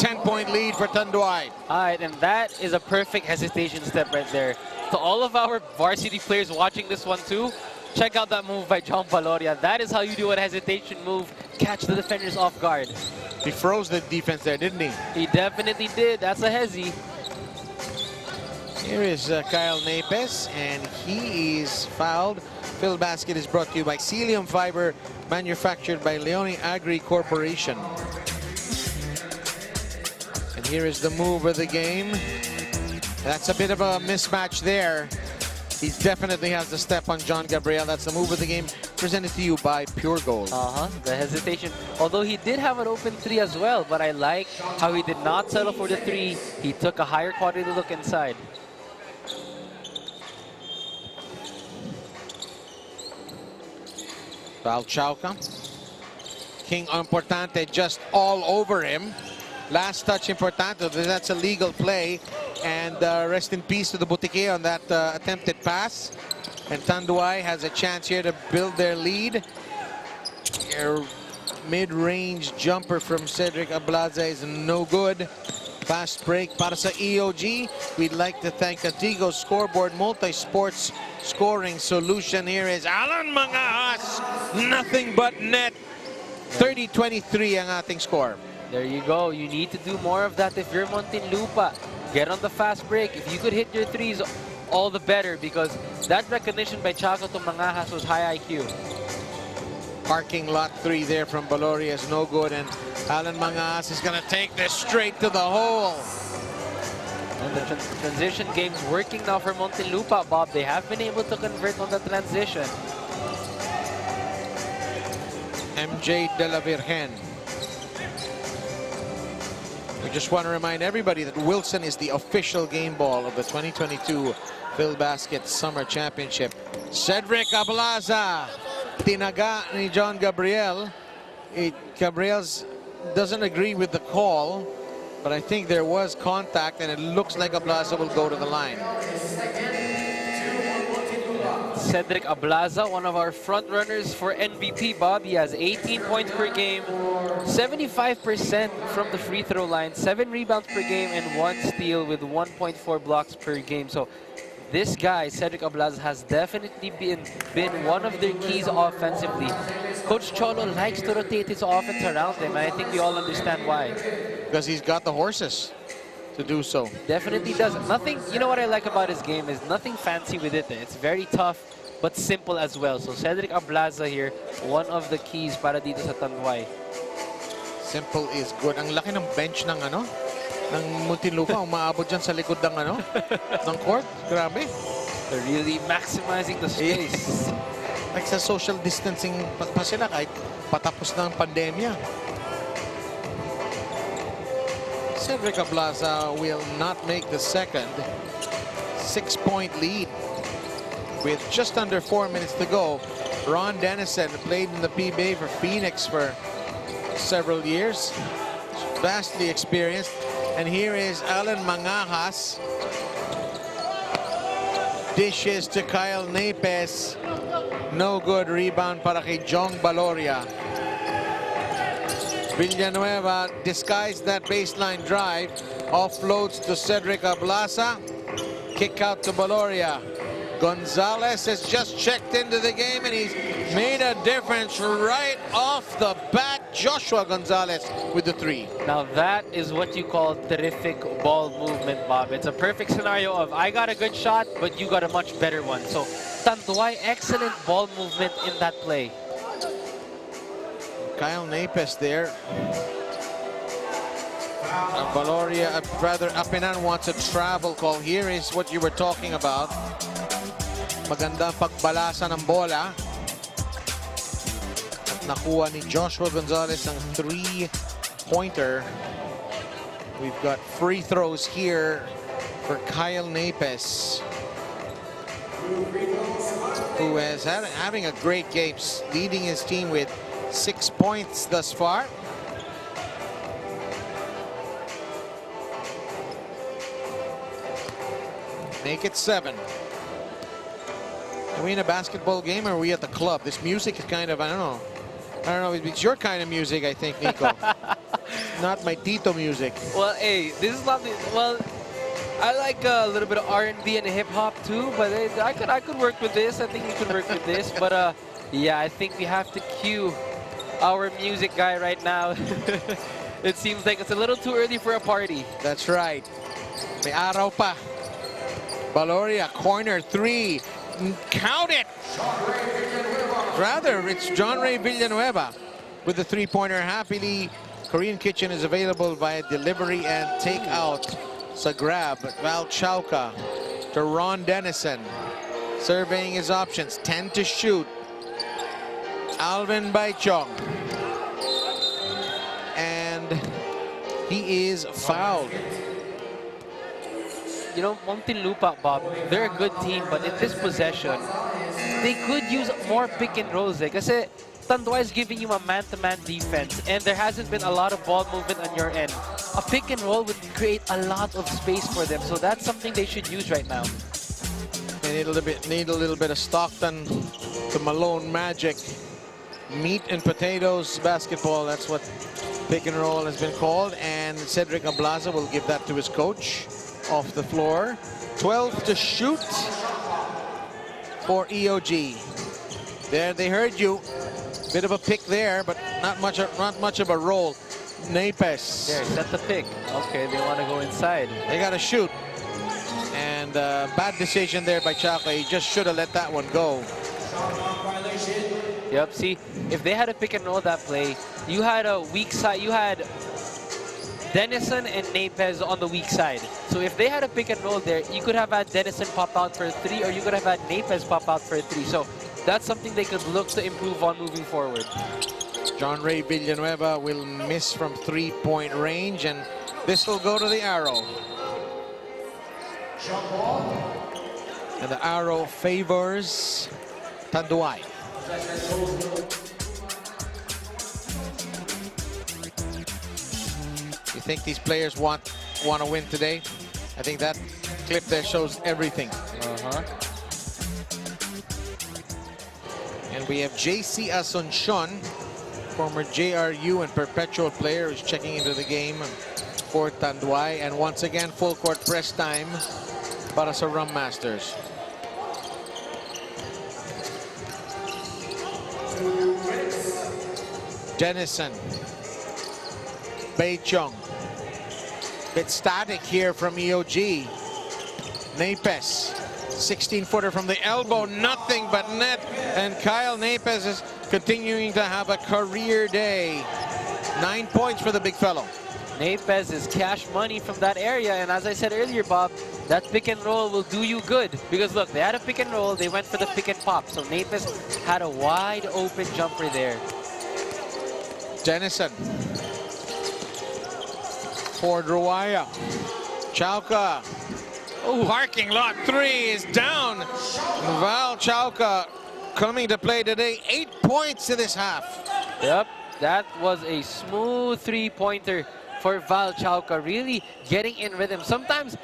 10-point lead for Tanduay. All right, and that is a perfect hesitation step right there. To all of our varsity players watching this one too, check out that move by Jong Valoria. That is how you do a hesitation move. Catch the defenders off guard. He froze the defense there, didn't he? He definitely did. That's a hezi. Here is Kyle Napes, and he is fouled Phil Basket is brought to you by Celium Fiber, manufactured by Leone Agri Corporation. And here is the move of the game. That's a bit of a mismatch there. He definitely has the step on John Gabriel. That's the move of the game, presented to you by Pure Gold. The hesitation. Although he did have an open 3 as well, but I like how he did not settle for the 3. He took a higher quality look inside. Valchauca. King Importante just all over him. Last touch Importante. That's a legal play. And rest in peace to the Boutique on that attempted pass. And Tanduay has a chance here to build their lead. Mid-range jumper from Cedrick Ablaza is no good. Fast break para sa EOG. We'd like to thank Antigo Scoreboard Multi-Sports Scoring Solution. Here is Alan Mangahas. Nothing but net. 30-23 ang ating score. There you go. You need to do more of that if you're Muntinlupa. Get on the fast break. If you could hit your 3s, all the better, because that recognition by Chaco to Mangahas was high IQ. Parking lot 3 there from Baloria is no good, and Alan Mangahas is going to take this straight to the hole. And the transition game's working now for Muntinlupa, Bob. They have been able to convert on the transition. MJ De La Virgen. We just want to remind everybody that Wilson is the official game ball of the 2022 Phil Basket Summer Championship. Cedrick Ablaza. Tinaga ni John Gabriel. Gabriel doesn't agree with the call, but I think there was contact, and it looks like Ablaza will go to the line. Cedrick Ablaza, one of our front runners for MVP, Bob. He has 18 points per game, 75% from the free throw line, 7 rebounds per game, and 1 steal with 1.4 blocks per game. So this guy, Cedrick Ablaza, has definitely been one of their keys offensively. Coach Cholo likes to rotate his offense around him, and I think we all understand why. Because he's got the horses to do so. Definitely does. Nothing, you know what I like about his game is nothing fancy with it. It's very tough, but simple as well. So Cedrick Ablaza here, one of the keys para dito sa Tanduay. Simple is good. Ang laki ng bench ng ng Muntinlupa, umaabot dyan sa likod ng ng court. Grabe. They're really maximizing the space. Like sa social distancing pa sila kahit patapos na ang pandemya. Cedrick Ablaza will not make the second. 6-point lead with just under 4 minutes to go. Ron Dennison played in the PBA for Phoenix for several years. Vastly experienced. And here is Alan Mangahas. Dishes to Kyle Napes. No good. Rebound para kay Jong Baloria. Villanueva disguised that baseline drive. Offloads to Cedrick Ablaza. Kick out to Baloria. Gonzalez has just checked into the game, and he's made a difference right off the bat. Joshua Gonzalez with the 3. Now that is what you call terrific ball movement, Bob. It's a perfect scenario of I got a good shot, but you got a much better one. So Tanduay, excellent ball movement in that play. Kyle Napes there. Baloria, rather Apinan wants a travel call. Here is what you were talking about. Magandang pagbalasa ng bola. At nakuha ni Joshua Gonzalez ang 3-pointer. We've got free throws here for Kyle Napes, who is having a great game, leading his team with 6 points thus far. Make it 7. Are we in a basketball game, or are we at the club? This music is kind of, I don't know. It's your kind of music, I think, Nico. Not my Tito music. Well, hey, this is not the, well, I like a little bit of R&B and hip hop too, but I could work with this. I think you could work with this, but yeah, I think we have to cue our music guy right now. It seems like it's a little too early for a party. That's right. May araw pa. Baloria, corner 3. Count it! Rather, it's John Ray Villanueva with the three-pointer. Happily, Korean Kitchen is available via delivery and takeout. Sa grab, Val Chauca to Ron Dennison. Surveying his options, 10 to shoot. Alvin Baichong. And he is fouled. You know, Muntinlupa, Bob, they're a good team, but in this possession, they could use more pick and rolls. Kasi Tanduay is giving you a man-to-man defense, and there hasn't been a lot of ball movement on your end. A pick and roll would create a lot of space for them, so that's something they should use right now. They need a little bit of Stockton to Malone magic. Meat and potatoes basketball, that's what pick and roll has been called, and Cedrick Ablaza will give that to his coach off the floor. 12 to shoot for EOG. There, they heard you. Bit of a pick there, but not much of a roll. Napes. There, set the pick. Okay, they want to go inside. They got to shoot. And bad decision there by Chaka. He just should have let that one go. Yep, see, if they had a pick and roll that play, you had a weak side. You had Dennison and Napes on the weak side. So if they had a pick and roll there, you could have had Dennison pop out for a 3, or you could have had Napes pop out for a 3. So that's something they could look to improve on moving forward. John Ray Villanueva will miss from three-point range, and this will go to the arrow. And the arrow favors Tanduay. You think these players want to win today? I think that clip there shows everything. And we have JC Asuncion, former JRU and perpetual player, who's checking into the game for Tanduay. And once again, full court press time para sa Rum Masters. Dennison. Baichong. Bit static here from EOG. Napes. 16-footer from the elbow. Nothing but net. And Kyle Napes is continuing to have a career day. 9 points for the big fellow. Napes is cash money from that area. And as I said earlier, Bob, that pick and roll will do you good. Because look, they had a pick and roll. They went for the pick and pop. So Napes had a wide open jumper there. Dennison. For Ruaya. Chauca. Oh, parking lot 3 is down. Val Chauca coming to play today. 8 points to this half. Yep, that was a smooth three-pointer for Val Chauca. Really getting in rhythm. Sometimes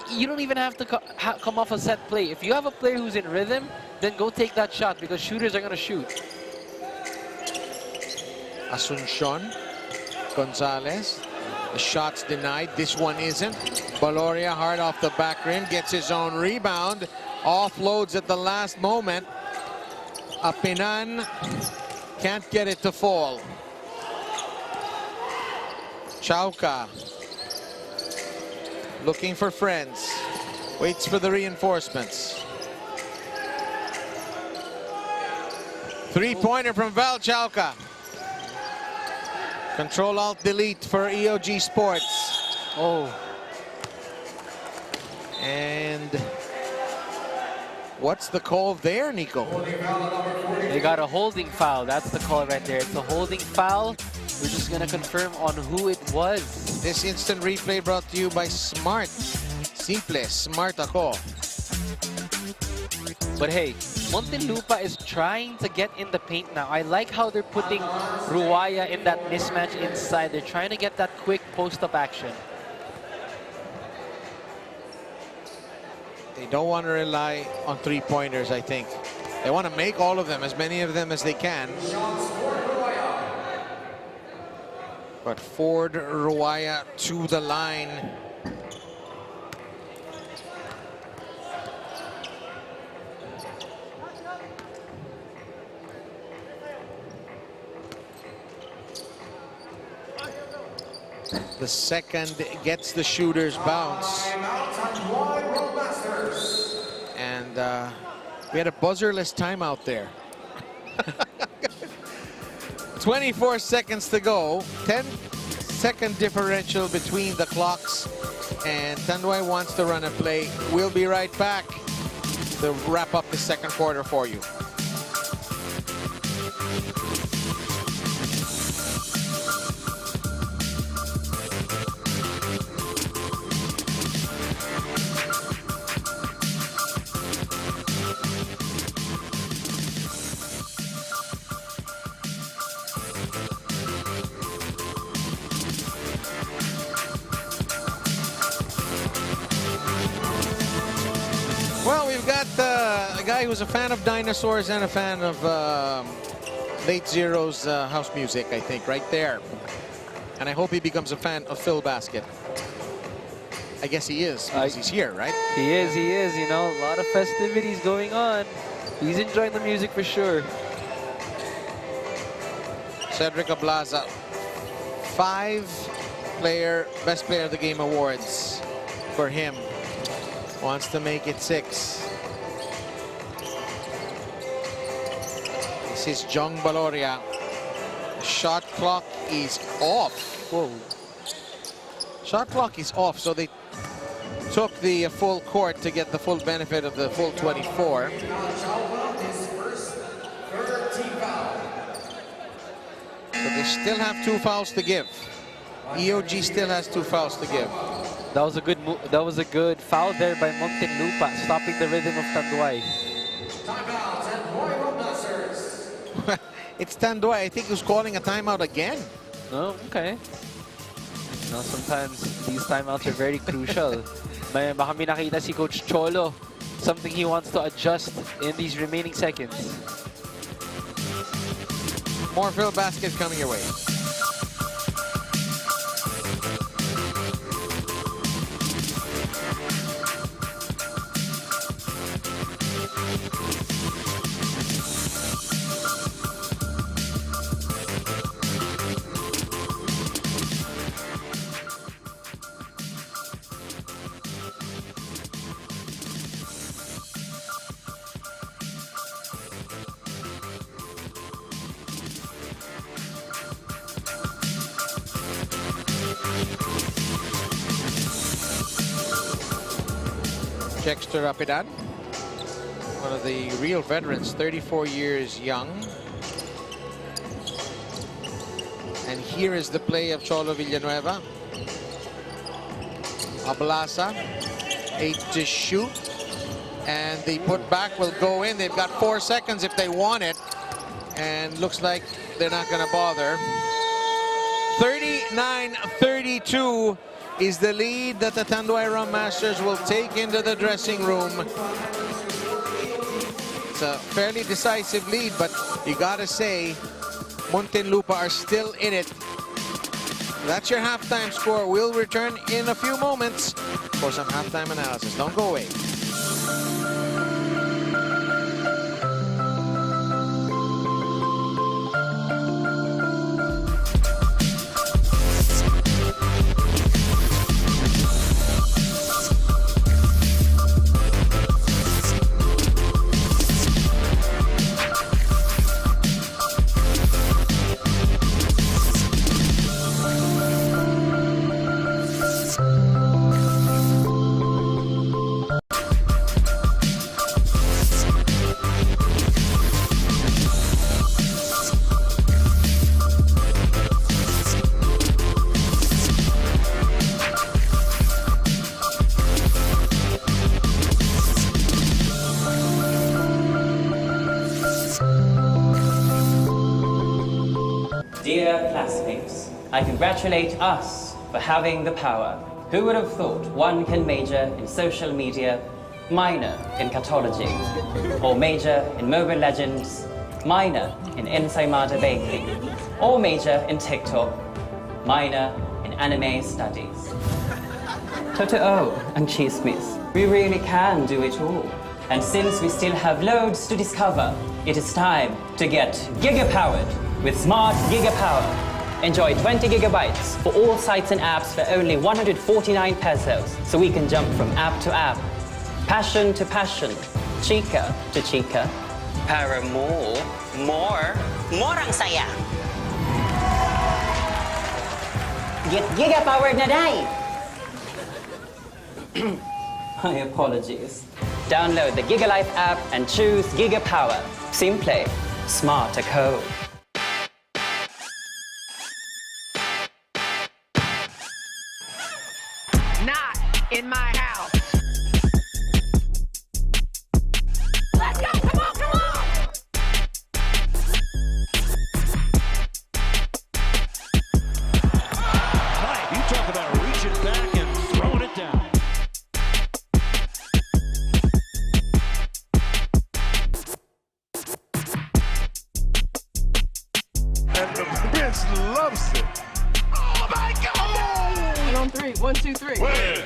you don't even have to come off a set play. If you have a player who's in rhythm, then go take that shot, because shooters are going to shoot. Asuncion. Gonzalez. The shot's denied. This one isn't. Baloria hard off the back rim. Gets his own rebound. Offloads at the last moment. Apinan can't get it to fall. Chauca. Looking for friends. Waits for the reinforcements. Three-pointer from Val Chauca. Control-Alt-Delete for EOG Sports. Oh. And what's the call there, Nico? They got a holding foul. That's the call right there. It's a holding foul. We're just going to confirm on who it was. This instant replay brought to you by Smart. Simple, smart ako. But hey, Muntinlupa is trying to get in the paint now. I like how they're putting Ruaya in that mismatch inside. They're trying to get that quick post-up action. They don't want to rely on three-pointers, I think. They want to make all of them, as many of them as they can. But Ford Ruaya to the line. The second gets the shooter's bounce. And We had a buzzerless timeout there. 24 seconds to go. 10-second differential between the clocks. And Tanduay wants to run a play. We'll be right back to wrap up the second quarter for you. Well, we've got a guy who's a fan of dinosaurs and a fan of late Zero's house music, I think, right there. And I hope he becomes a fan of Phil Basket. I guess he is, because he's here, right? He is, you know, a lot of festivities going on. He's enjoying the music for sure. Cedrick Ablaza, 5 Best Player of the Game awards for him. Wants to make it 6. This is Jong Baloria. Shot clock is off. Whoa. Shot clock is off, so they took the full court to get the full benefit of the full 24. So they still have 2 fouls to give. EOG still has 2 fouls to give. That was a good move. That was a good foul there by Muntinlupa, stopping the rhythm of Tanduay. Timeout, Tanduay Rum Masters. It's Tanduay. I think he's calling a timeout again. Oh, okay. You know, sometimes these timeouts are very crucial. Baka may nakita si Coach Cholo. Something he wants to adjust in these remaining seconds. More Phil Basket coming your way. Dexter Rapidan, one of the real veterans, 34 years young. And here is the play of Cholo Villanueva. Ablaza, 8 to shoot. And the putback will go in. They've got 4 seconds if they want it. And looks like they're not going to bother. 39-32 is the lead that the Tanduay Rum Masters will take into the dressing room. It's a fairly decisive lead, but you gotta say, Muntinlupa are still in it. That's your halftime score. We'll return in a few moments for some halftime analysis. Don't go away. Dear classmates, I congratulate us for having the power. Who would have thought one can major in social media, minor in catology, or major in Mobile Legends, minor in ensaymada baking, or major in TikTok, minor in anime studies. Totoo and chismis, we really can do it all. And since we still have loads to discover, it is time to get giga-powered with Smart Gigapower. Enjoy 20 gigabytes for all sites and apps for only 149 pesos, so we can jump from app to app, passion to passion, Chika to chika. Para more ang saya. Giga-powered na day! My apologies. Download the Giga Life app and choose Giga Power. Simple, smart to code. Not in my house. Let's go! Come on, come on! You talk about reaching back and throwing it down. And the bench loves it. Oh my God! And on three. 1, 2, 3. Win.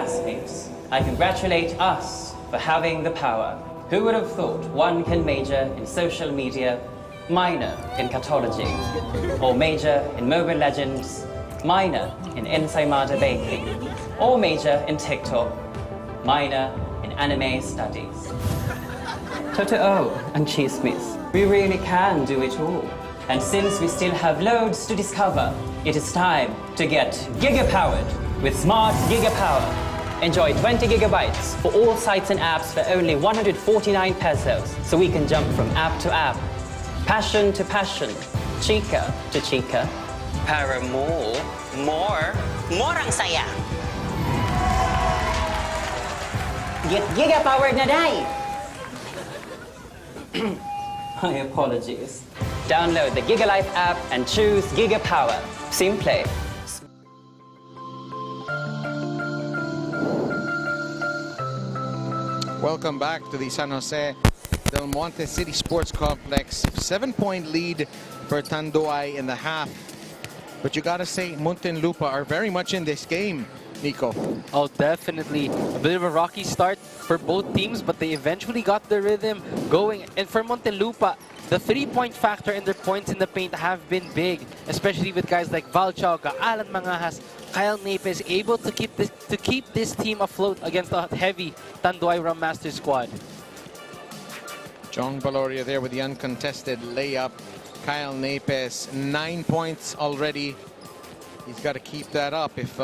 classmates, I congratulate us for having the power. Who would have thought one can major in social media, minor in catology, or major in Mobile Legends, minor in ensaymada baking, or major in TikTok, minor in anime studies. Totoo and chismis, we really can do it all. And since we still have loads to discover, it is time to get giga-powered with Smart Giga-Power. Enjoy 20 gigabytes for all sites and apps for only 149 pesos, so we can jump from app to app, passion to passion, chika to chika. Para more ang saya. Get giga-powered na day! My apologies. Download the GigaLife app and choose Giga Power. Simple. Welcome back to the San Jose Del Monte City Sports Complex. 7-point lead for Tanduay in the half. But you gotta say, Muntinlupa are very much in this game, Nico. Oh, definitely. A bit of a rocky start for both teams, but they eventually got the rhythm going. And for Muntinlupa, the 3-point factor in their points in the paint have been big, especially with guys like Val Chauca, Alan Mangahas, Kyle Napes, able to keep this team afloat against the heavy Tanduay Rum Masters squad. John Valoria there with the uncontested layup. Kyle Napes, 9 points already. He's got to keep that up if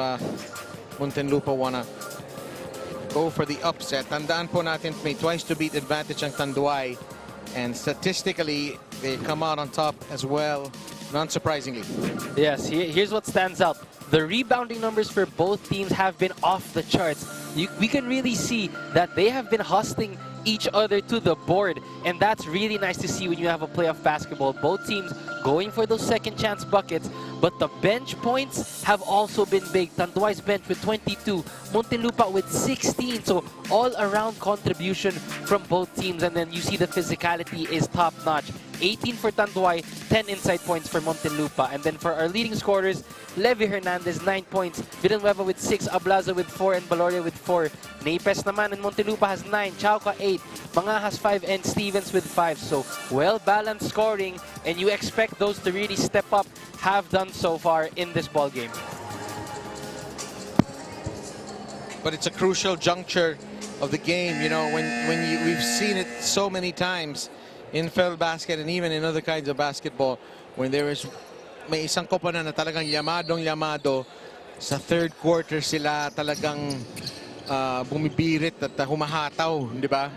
Muntinlupa wanna go for the upset. Tandaan po natin, may twice to beat advantage ang Tanduay. And statistically, they come out on top as well, not surprisingly. Yes, here's what stands out. The rebounding numbers for both teams have been off the charts. We can really see that they have been hustling each other to the board, and that's really nice to see when you have a playoff basketball. Both teams going for those second chance buckets, but the bench points have also been big. Tanduay's bench with 22, Muntinlupa with 16, so all around contribution from both teams, and then you see the physicality is top notch. 18 for Tanduay, 10 inside points for Muntinlupa. And then for our leading scorers, Levy Hernandez, 9 points. Villanueva with 6, Ablaza with 4, and Valoria with 4. Napes naman and Muntinlupa has 9, Chauca 8, Mangahas 5, and Stevens with 5. So well-balanced scoring, and you expect those to really step up, have done so far in this ball game. But it's a crucial juncture of the game, you know, when we've seen it so many times in Phil basket and even in other kinds of basketball, when there is may isang koponan na talagang yamado sa third quarter, sila talagang bumibirit at humahataw, di ba?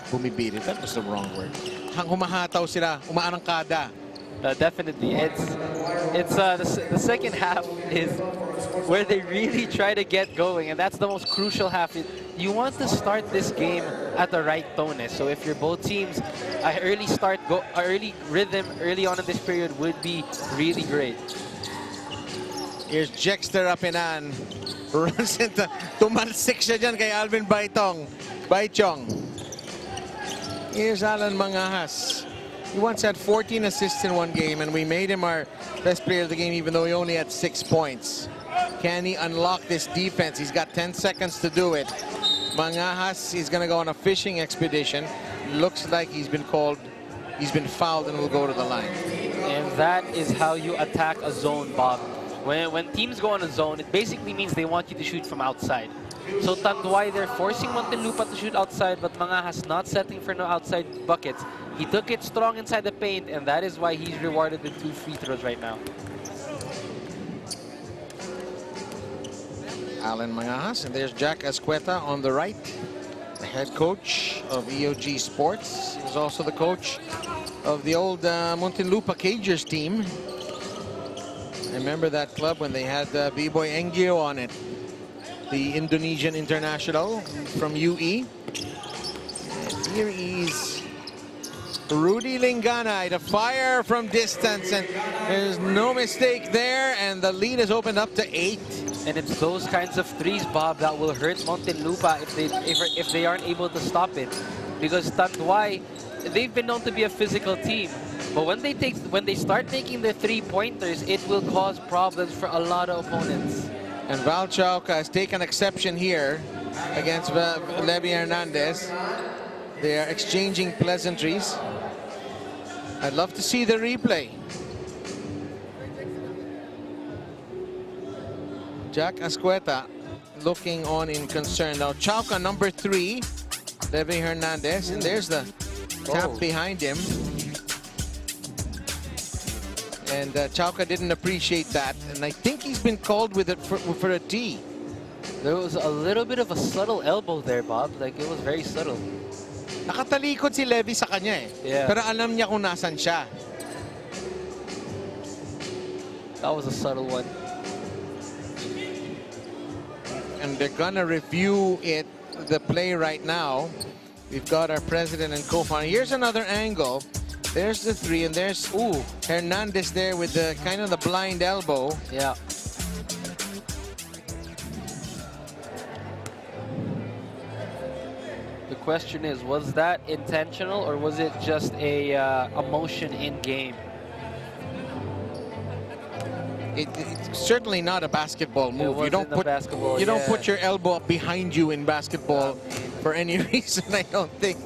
Bumibirit, that was the wrong word. Humahataw sila, umaarangkada. Definitely, it's the second half is where they really try to get going, and that's the most crucial half. You want to start this game at the right tonus. So if you're both teams, an early rhythm early on in this period would be really great. Here's Jexter Apinan. Runs into, tumalsik siya dyan kay Alvin Baichong. Here's Alan Mangahas. He once had 14 assists in one game, and we made him our best player of the game, even though he only had 6 points. Can he unlock this defense? He's got 10 seconds to do it. Mangahas, he's going to go on a fishing expedition. Looks like he's been called, he's been fouled, and will go to the line. And that is how you attack a zone, Bob. When teams go on a zone, it basically means they want you to shoot from outside. So Tanduay, they're forcing Muntinlupa to shoot outside, but Mangahas not settling for no outside buckets. He took it strong inside the paint, and that is why he's rewarded with 2 free throws right now. Alan Mangahas, and there's Jack Asqueta on the right, the head coach of EOG Sports. He was also the coach of the old Muntinlupa Cagers team. I remember that club when they had B-Boy Engio on it, the Indonesian international from UE. And here is Rudy Lingana to fire from distance, and there's no mistake there, and the lead is opened up to 8. And it's those kinds of threes, Bob, that will hurt Muntinlupa if they aren't able to stop it. Because Tanduay, they've been known to be a physical team, but when they start taking their 3-pointers, it will cause problems for a lot of opponents. And Val Chauca has taken exception here against Levy Hernandez. They are exchanging pleasantries. I'd love to see the replay. Jack Ascueta looking on in concern. Now Chauca number 3, Levy Hernandez, and there's the tap behind him. And Chauca didn't appreciate that, and I think he's been called with it for a T. There was a little bit of a subtle elbow there, Bob. Like, it was very subtle. Nakatalikod si Levy sa kanya eh. Yeah. Pero alam niya kung nasan siya. That was a subtle one. And they're gonna review the play right now. We've got our president and co-founder. Here's another angle. There's the 3, and there's Hernandez there with the kind of the blind elbow. Yeah. The question is, was that intentional or was it just a motion in game? It's certainly not a basketball move. You don't put basketball, you don't put your elbow up behind you in basketball for any reason, I don't think.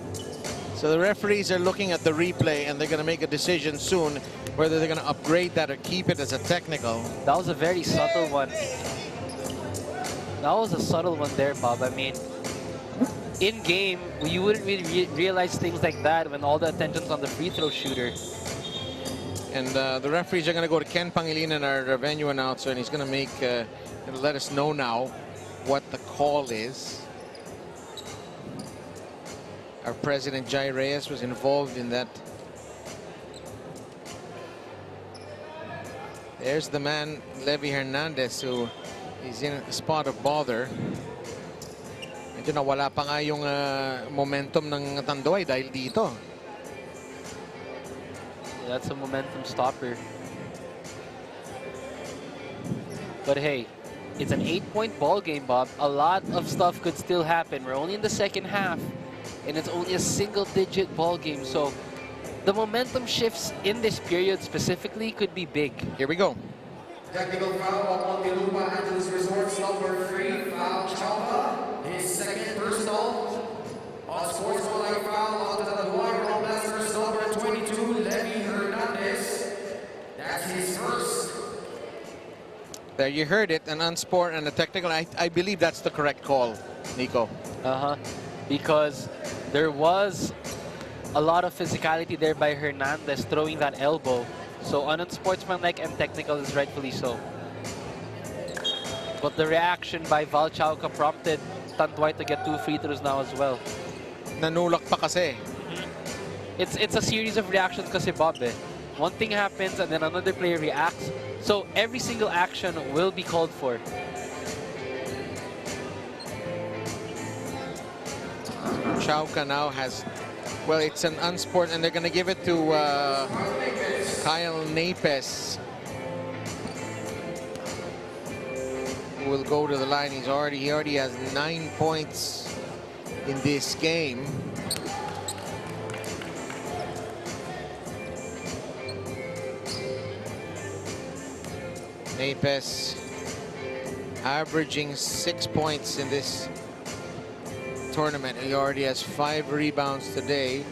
So the referees are looking at the replay, and they're going to make a decision soon whether they're going to upgrade that or keep it as a technical. That was a very subtle one. That was a subtle one there, Bob. I mean, in game, you wouldn't really realize things like that when all the attention's on the free throw shooter. And the referees are going to go to Ken Pangilinan, our venue announcer, and he's going to make let us know now what the call is. Our president, Jai Reyes, was involved in that. There's the man, Levy Hernandez, who is in a spot of bother. Ito na, wala pa nga yung momentum ng Tanduay dahil dito. That's a momentum stopper. But hey, it's an 8-point ball game, Bob. A lot of stuff could still happen. We're only in the second half, and it's only a single-digit ball game. So the momentum shifts in this period specifically could be big. Here we go. Technical foul on Muntinlupa Angelis Resort, number 3, foul Chauca. His second personal. On sportsmanlike foul on the Tanduay Rum Masters, number 22, Levy Hernandez. That's his first. There, you heard it, an unsport and a technical. I believe that's the correct call, Nico. Because there was a lot of physicality there by Hernandez throwing that elbow. So unsportsmanlike and technical is rightfully so. But the reaction by Val Chauca prompted Tanduay to get 2 free throws now as well. Nanulak pa kasi. It's a series of reactions kasi, Bob. One thing happens and then another player reacts. So every single action will be called for. Chauca now has, well, it's an unsport, and they're going to give it to Kyle Napes, who will go to the line. He already has 9 points in this game. Napes averaging 6 points in this tournament. He already has 5 rebounds today,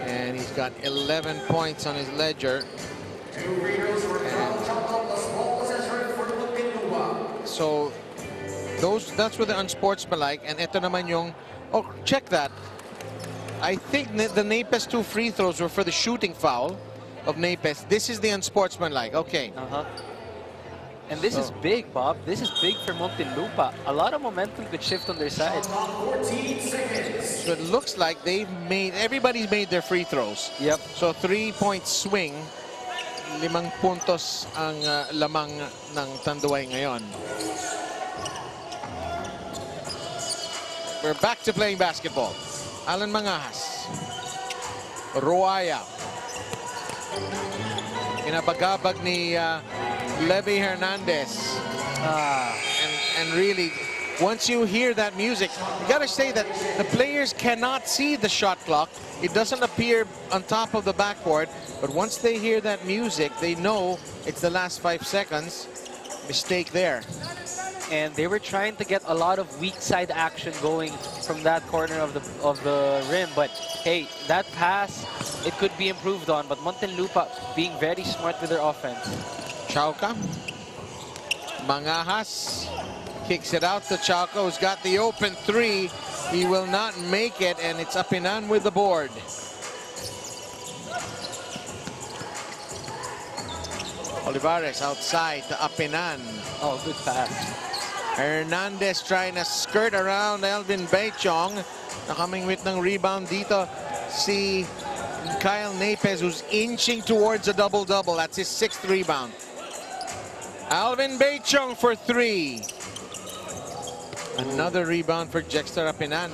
and he's got 11 points on his ledger. So that's with the unsportsmanlike, and ito naman yung, oh, check that. I think the Napes 2 free throws were for the shooting foul of Napes. This is the unsportsmanlike. Okay. And this is big, Bob. This is big for Muntinlupa. A lot of momentum could shift on their side. 14 seconds. So it looks like everybody's made their free throws. Yep. So 3-point swing. 5 puntos ang lamang ng Tanduay ngayon. We're back to playing basketball. Alan Mangahas. Ruaya. Inabagabag ni Levy Hernandez. And really, once you hear that music, you got to say that the players cannot see the shot clock. It doesn't appear on top of the backboard. But once they hear that music, they know it's the last 5 seconds. Mistake there. and they were trying to get a lot of weak side action going from that corner of the rim. But hey, that pass, it could be improved on. But Muntinlupa being very smart with their offense. Chauca. Mangahas kicks it out to Chauca, who's got the open three. He will not make it, and it's Apinan with the board. Olivares outside to Apinan. Oh, good pass. Hernandez trying to skirt around Elvin Beichong. Nakaming with ng rebound dito si Kyle Napez, who's inching towards a double-double. That's his 6th rebound. Alvin Beichong for 3. Another rebound for Jexter Apinan.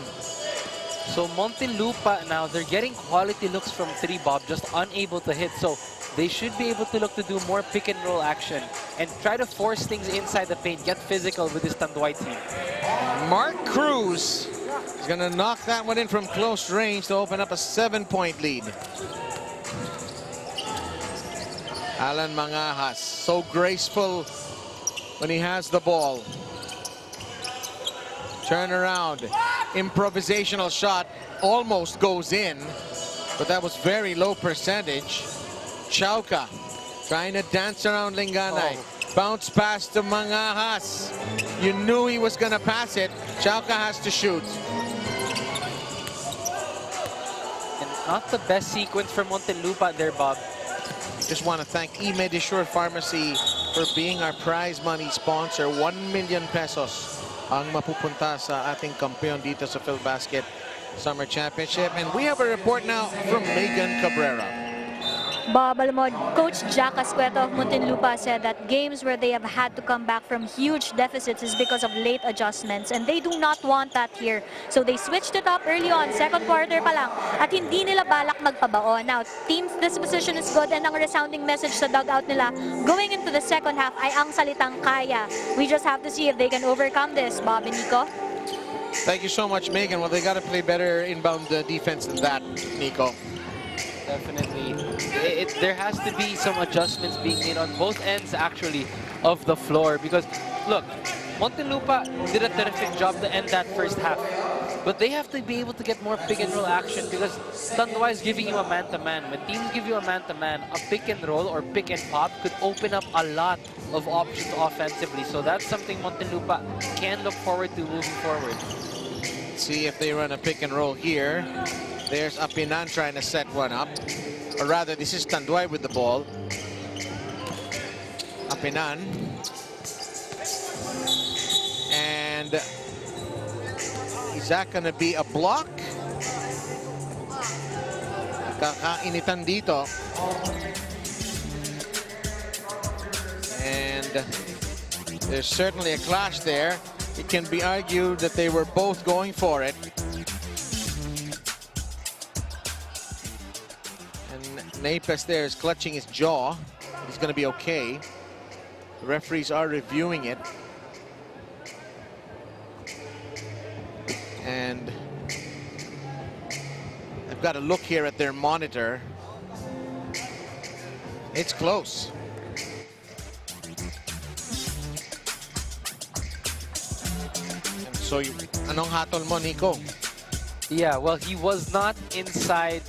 So Muntinlupa now, they're getting quality looks from 3, Bob, just unable to hit. So they should be able to look to do more pick and roll action and try to force things inside the paint, get physical with this Tanduay team. Mark Cruz is going to knock that one in from close range to open up a 7-point lead. Alan Mangahas, so graceful when he has the ball. Turn around, improvisational shot, almost goes in, but that was very low percentage. Chauca trying to dance around Linganay. Bounce pass to Mangahas. You knew he was going to pass it. Chauca has to shoot. And not the best sequence for Muntinlupa there, Bob. Just want to thank eMedisure Pharmacy for being our prize money sponsor. 1 million pesos ang mapupunta sa ating kampeon dito sa PhilBasket Summer Championship. And we have a report now from Megan Cabrera. Bob, alam mo, Coach Jack Ascueto of Muntinlupa said that games where they have had to come back from huge deficits is because of late adjustments, and they do not want that here. So they switched it up early on, second quarter pa lang, at hindi nila balak magpabaon. Now, team's disposition is good, and ang resounding message sa dugout nila going into the second half ay ang salitang kaya. We just have to see if they can overcome this, Bob and Nico. Thank you so much, Megan. Well, they got to play better inbound defense than that, Nico. Definitely. There has to be some adjustments being made on both ends, actually, of the floor. Because, look, Muntinlupa did a terrific job to end that first half. But they have to be able to get more pick and roll action because Tanduay is giving you a man-to-man. When teams give you a man-to-man, a pick and roll or pick and pop could open up a lot of options offensively. So that's something Muntinlupa can look forward to moving forward. Let's see if they run a pick and roll here. There's Apinan trying to set one up. Or rather, this is Tanduay with the ball. Apinan. And is that going to be a block? Kakainitan dito. And there's certainly a clash there. It can be argued that they were both going for it. Napes there is clutching his jaw. He's going to be okay. The referees are reviewing it. And I've got to look here at their monitor. It's close. And so, anong hatol mo, Nico? Yeah, well, he was not inside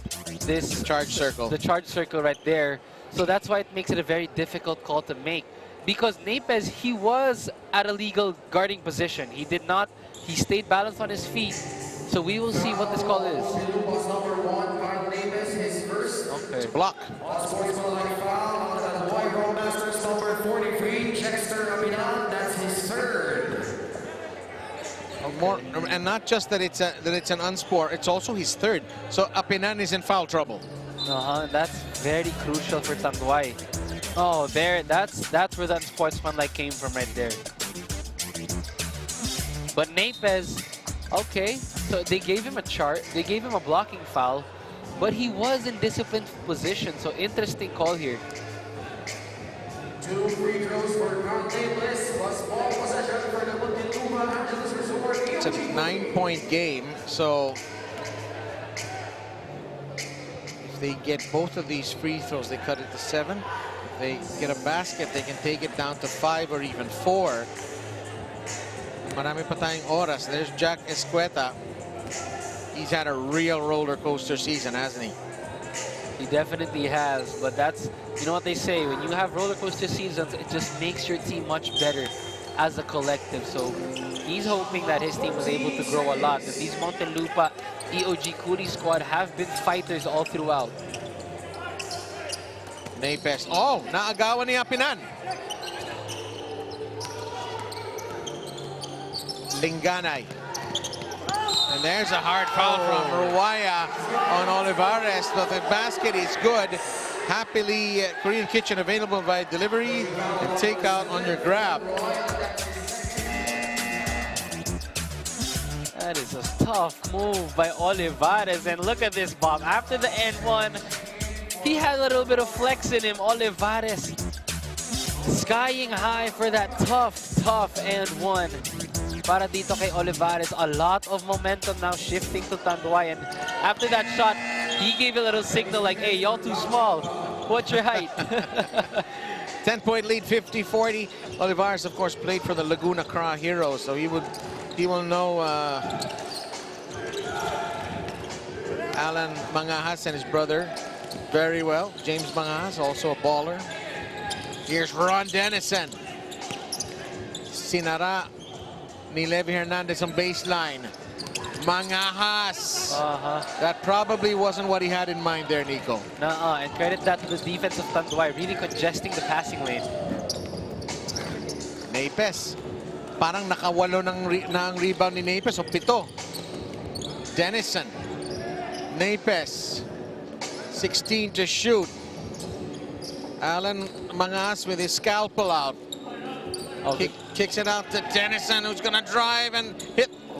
this charge circle. The charge circle right there. So that's why it makes it a very difficult call to make. Because Napes, he was at a legal guarding position. He did not, he stayed balanced on his feet. So we will see what this call is. Okay, block. Tanduay Rum Masters number 43, Jexter Apinan, that's his 3rd. More, and not just that it's an unsport, it's also his 3rd. So Apinan is in foul trouble. That's very crucial for Tanduay. Oh, there, that's where the unsportsmanlike came from right there. But Napes, okay, so they gave him they gave him a blocking foul, but he was in disciplined position, so interesting call here. 2 free throws for Ron Dennison, plus ball possession for the Muntinlupa Angelis Resort. It's a 9-point game, so if they get both of these free throws, they cut it to 7. If they get a basket, they can take it down to 5 or even 4. marami pa tayong oras. There's Jack Escueta. He's had a real roller coaster season, hasn't he? He definitely has, but that's, you know what they say, when you have roller coaster seasons, it just makes your team much better as a collective. So he's hoping that his team was able to grow a lot. And these Muntinlupa EOG Cooly squad have been fighters all throughout. Napes. Oh, naagawan ni Apinan. Linganay. And there's a hard foul from Ruaya on Olivares, but the basket is good. Happily, Korean Kitchen available by delivery and takeout on your grab. That is a tough move by Olivares. And look at this, Bob. After the N1, he had a little bit of flex in him. Olivares skying high for that tough N1. Para dito kay Olivares, a lot of momentum now shifting to Tanduay. And after that shot, he gave a little signal like, hey, y'all too small. What's your height? 10-point lead, 50-40. Olivares, of course, played for the Laguna Cra Heroes, so he will know Alan Mangahas and his brother very well. James Mangahas, also a baller. Here's Ron Dennison. Sinara ni Levy Hernandez on baseline. Mangahas. That probably wasn't what he had in mind there, Nico. And credit that to the defense of Tanduay, really congesting the passing lane. Napes. Parang nakawalo ng rebound ni Napes. O 7. Dennison. Napes. 16 to shoot. Alan Mangas with his scalpel out. Kicks it out to Dennison, who's going to drive and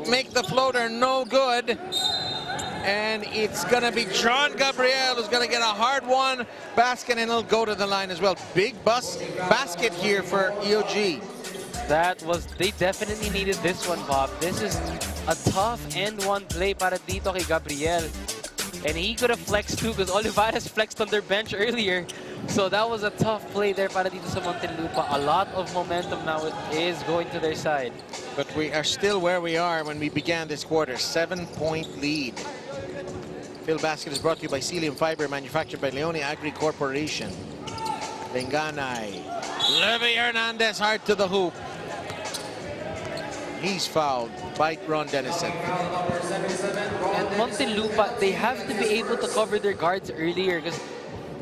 make the floater no good. And it's going to be John Gabriel who's going to get a hard-won basket, and he'll go to the line as well. Big basket here for EOG. They definitely needed this one, Bob. This is a tough N1 play para dito kay Gabriel. And he could have flexed too, because Olivares flexed on their bench earlier. So that was a tough play there para dito sa Muntinlupa. A lot of momentum now is going to their side. But we are still where we are when we began this quarter. 7-point lead. Phil Basket is brought to you by Celium Fiber, manufactured by Leone Agri Corporation. Linganay. Levy Hernandez hard to the hoop. He's fouled by Ron Dennison. And Muntinlupa, they have to be able to cover their guards earlier, because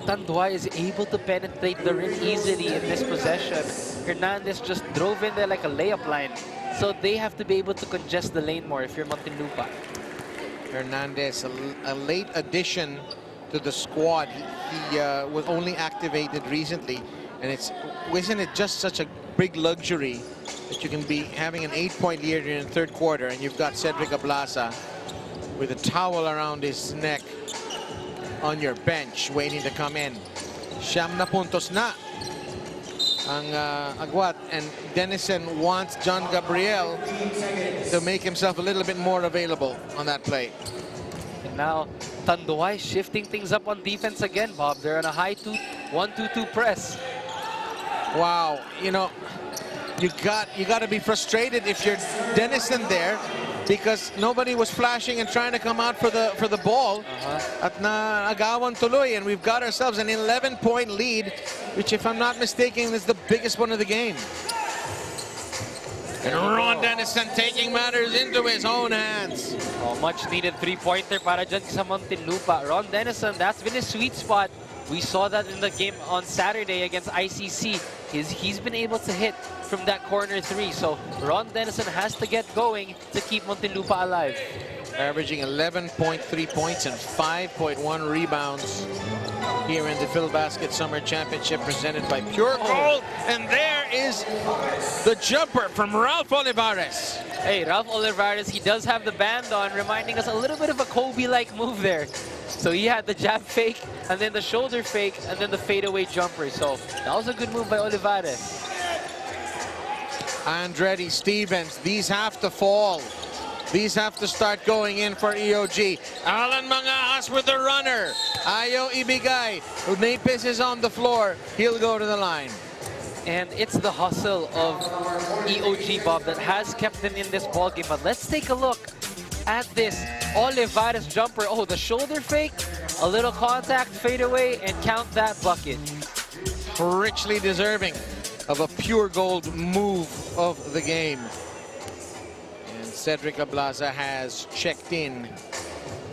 Tanduay is able to penetrate the rim easily in this possession. Hernandez just drove in there like a layup line. So they have to be able to congest the lane more if you're Muntinlupa. Hernandez, a late addition to the squad. He was only activated recently. And isn't it just such a big luxury that you can be having an 8-point lead in the third quarter, and you've got Cedrick Ablaza with a towel around his neck on your bench waiting to come in. Siyam na puntos na ang agwat, and Dennison wants John Gabriel to make himself a little bit more available on that play. And now Tanduay shifting things up on defense again, Bob. They're on a high 1-2-2 press. Wow, you know, you got to be frustrated if you're Dennison there, because nobody was flashing and trying to come out for the ball. At naagawan tuloy, and we've got ourselves an 11-point lead, which, if I'm not mistaken, is the biggest one of the game. And Ron Dennison taking matters into his own hands. Much needed 3-pointer para dyan sa Muntinlupa. Ron Dennison, that's been his sweet spot. We saw that in the game on Saturday against ICC. He's been able to hit from that corner 3. So Ron Dennison has to get going to keep Muntinlupa alive. Averaging 11.3 points and 5.1 rebounds here in the Phil Basket Summer Championship, presented by Pure Gold. And there is the jumper from Ralph Olivares. Hey, Ralph Olivares, he does have the band on, reminding us a little bit of a Kobe-like move there. So he had the jab fake, and then the shoulder fake, and then the fadeaway jumper. So that was a good move by Olivares. Andretti, Stevens, these have to fall. These have to start going in for EOG. Alan Mangas with the runner. Ayo ibigay. Napes is on the floor. He'll go to the line. And it's the hustle of EOG, Bob, that has kept them in this ballgame. But let's take a look at this Olivares jumper. Oh, the shoulder fake, a little contact, fade away, and count that bucket. Richly deserving of a pure gold move of the game. And Cedrick Ablaza has checked in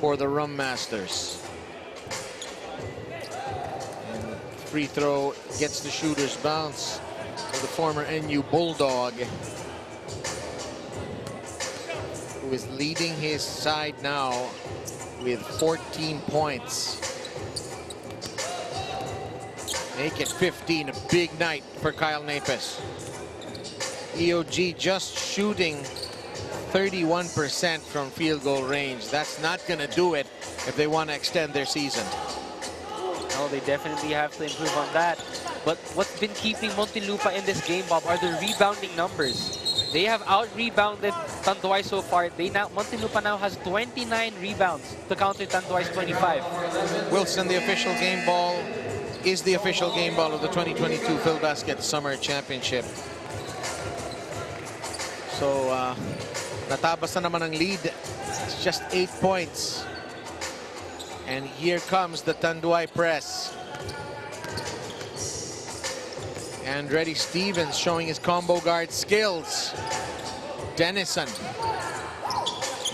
for the Rum Masters. And free throw gets the shooter's bounce for the former NU Bulldog, who is leading his side now with 14 points. Make it 15, a big night for Kyle Napes. EOG just shooting 31% from field goal range. That's not going to do it if they want to extend their season. No, they definitely have to improve on that. But what's been keeping Muntinlupa in this game, Bob, are the rebounding numbers. They have out-rebounded Tanduay so far. Muntinlupa now has 29 rebounds to counter Tanduay's 25. Wilson, the official game ball, is the official game ball of the 2022 PhilBasket Summer Championship. So, natabas na naman ang lead. It's just 8 points. And here comes the Tanduay press. Andretti Stevens showing his combo guard skills. Dennison.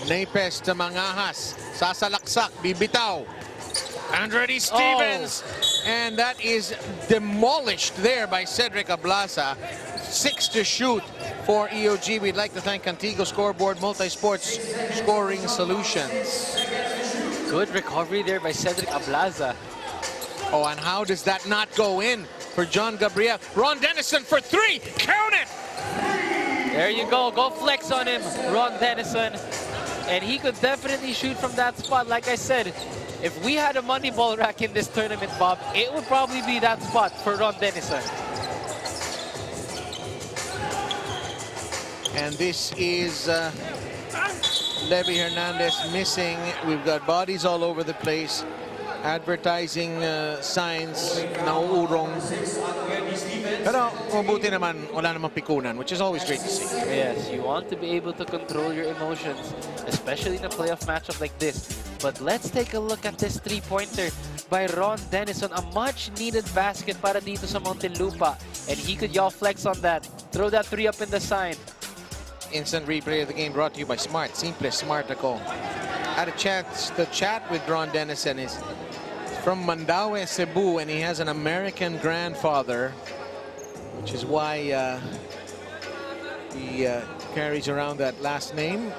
Napes to Mangahas. Sasalaksak, bibitaw. Andretti Stevens. And that is demolished there by Cedrick Ablaza. 6 to shoot for EOG. We'd like to thank Contigo Scoreboard Multi-Sports Scoring Solutions. Good recovery there by Cedrick Ablaza. Oh, and how does that not go in for John Gabriel? Ron Dennison for 3. Count it! There you go. Go flex on him, Ron Dennison. And he could definitely shoot from that spot. Like I said, if we had a money ball rack in this tournament, Bob, it would probably be that spot for Ron Dennison. And this is Levy Hernandez missing. We've got bodies all over the place. Advertising signs na uurong. Pero mabuti naman, wala namang pikunan, which is always great to see. Yes, you want to be able to control your emotions, especially in a playoff matchup like this. But let's take a look at this three-pointer by Ron Dennison. A much-needed basket para dito sa Muntinlupa. And he could y'all flex on that. Throw that 3 up in the sign. Instant replay of the game brought to you by Smart. Simple, smart ako. Had a chance to chat with Ron Dennison. Is from Mandaue, Cebu, and he has an American grandfather, which is why he carries around that last name.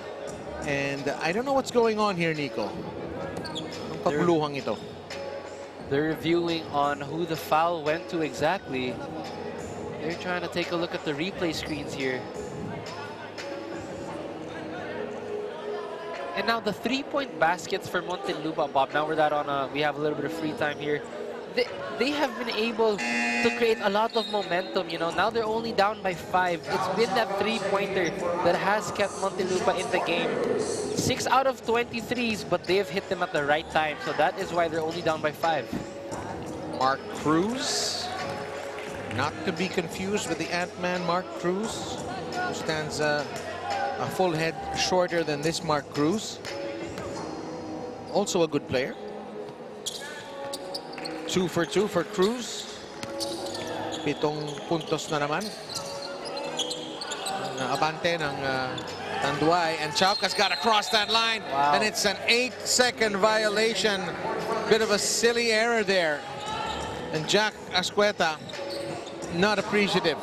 And I don't know what's going on here, Nico. Ang paguluhang ito. They're reviewing on who the foul went to exactly. They're trying to take a look at the replay screens here. And now the three-point baskets for Muntinlupa, Bob. Now we have a little bit of free time here. They have been able to create a lot of momentum, you know. Now they're only down by 5. It's been that three-pointer that has kept Muntinlupa in the game. 6 out of 23s, but they've hit them at the right time. So that is why they're only down by 5. Mark Cruz, not to be confused with the Ant-Man Mark Cruz, who stands a full head shorter than this Mark Cruz. Also a good player. 2 for 2 for Cruz. 7 puntos na naman. Abante ng Tanduay, and Chauca's got to cross that line. Wow. And it's an 8-second violation. Bit of a silly error there. And Jack Ascueta, not appreciative.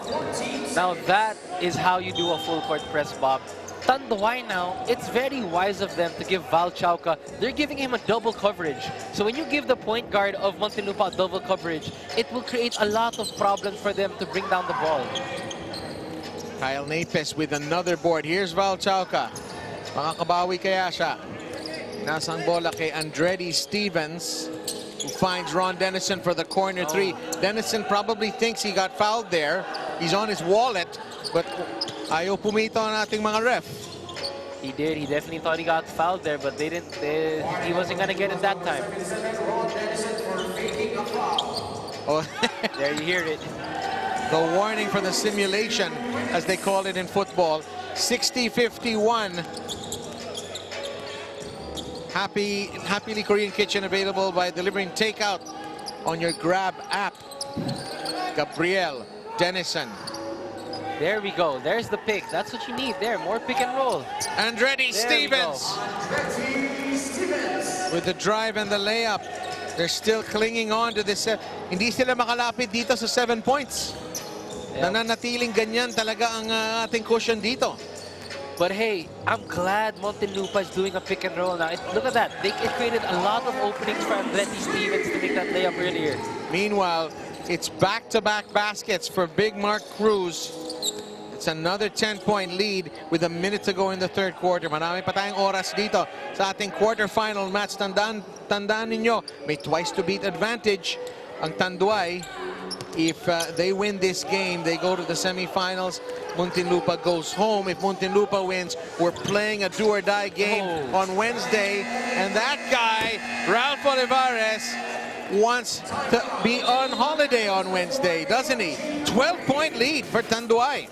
Now that is how you do a full court press, Bob. Tanduay now, it's very wise of them to give Val Chauca. They're giving him a double coverage. So when you give the point guard of Muntinlupa double coverage, it will create a lot of problems for them to bring down the ball. Kyle Napes with another board. Here's Val Chauca. Makakabawi kaya siya. Nasang bola kay Andretti Stevens, who finds Ron Dennison for the corner 3. Dennison probably thinks he got fouled there. He's on his wallet, but ayaw pumito ang ating mga ref. He did. He definitely thought he got fouled there, but he wasn't going to get it that time. Oh. There, you hear it. The warning for the simulation, as they call it in football. 60-51. Happily Korean Kitchen available by delivering takeout on your Grab app. Gabriel Dennison. There we go. There's the pick. That's what you need there. More pick and roll. Andretti Stevens with the drive and the layup. They're still clinging on to this. Hindi sila makalapit dito sa 7 points. Nananatiling ganyan talaga ang ating cushion dito. But hey, I'm glad Muntinlupa is doing a pick and roll now. Look at that. It created a lot of openings for Andretti Stevens to make that layup earlier. Meanwhile, it's back-to-back baskets for Big Mark Cruz. It's another 10-point lead with a minute to go in the third quarter. Marami pa tayong oras dito sa ating quarterfinal match. Tandaan ninyo, may twice-to-beat advantage ang Tanduay. If they win this game, they go to the semifinals. Muntinlupa goes home. If Muntinlupa wins, we're playing a do-or-die game on Wednesday. And that guy, Ralph Olivares, wants to be on holiday on Wednesday, doesn't he? 12-point lead for Tanduay.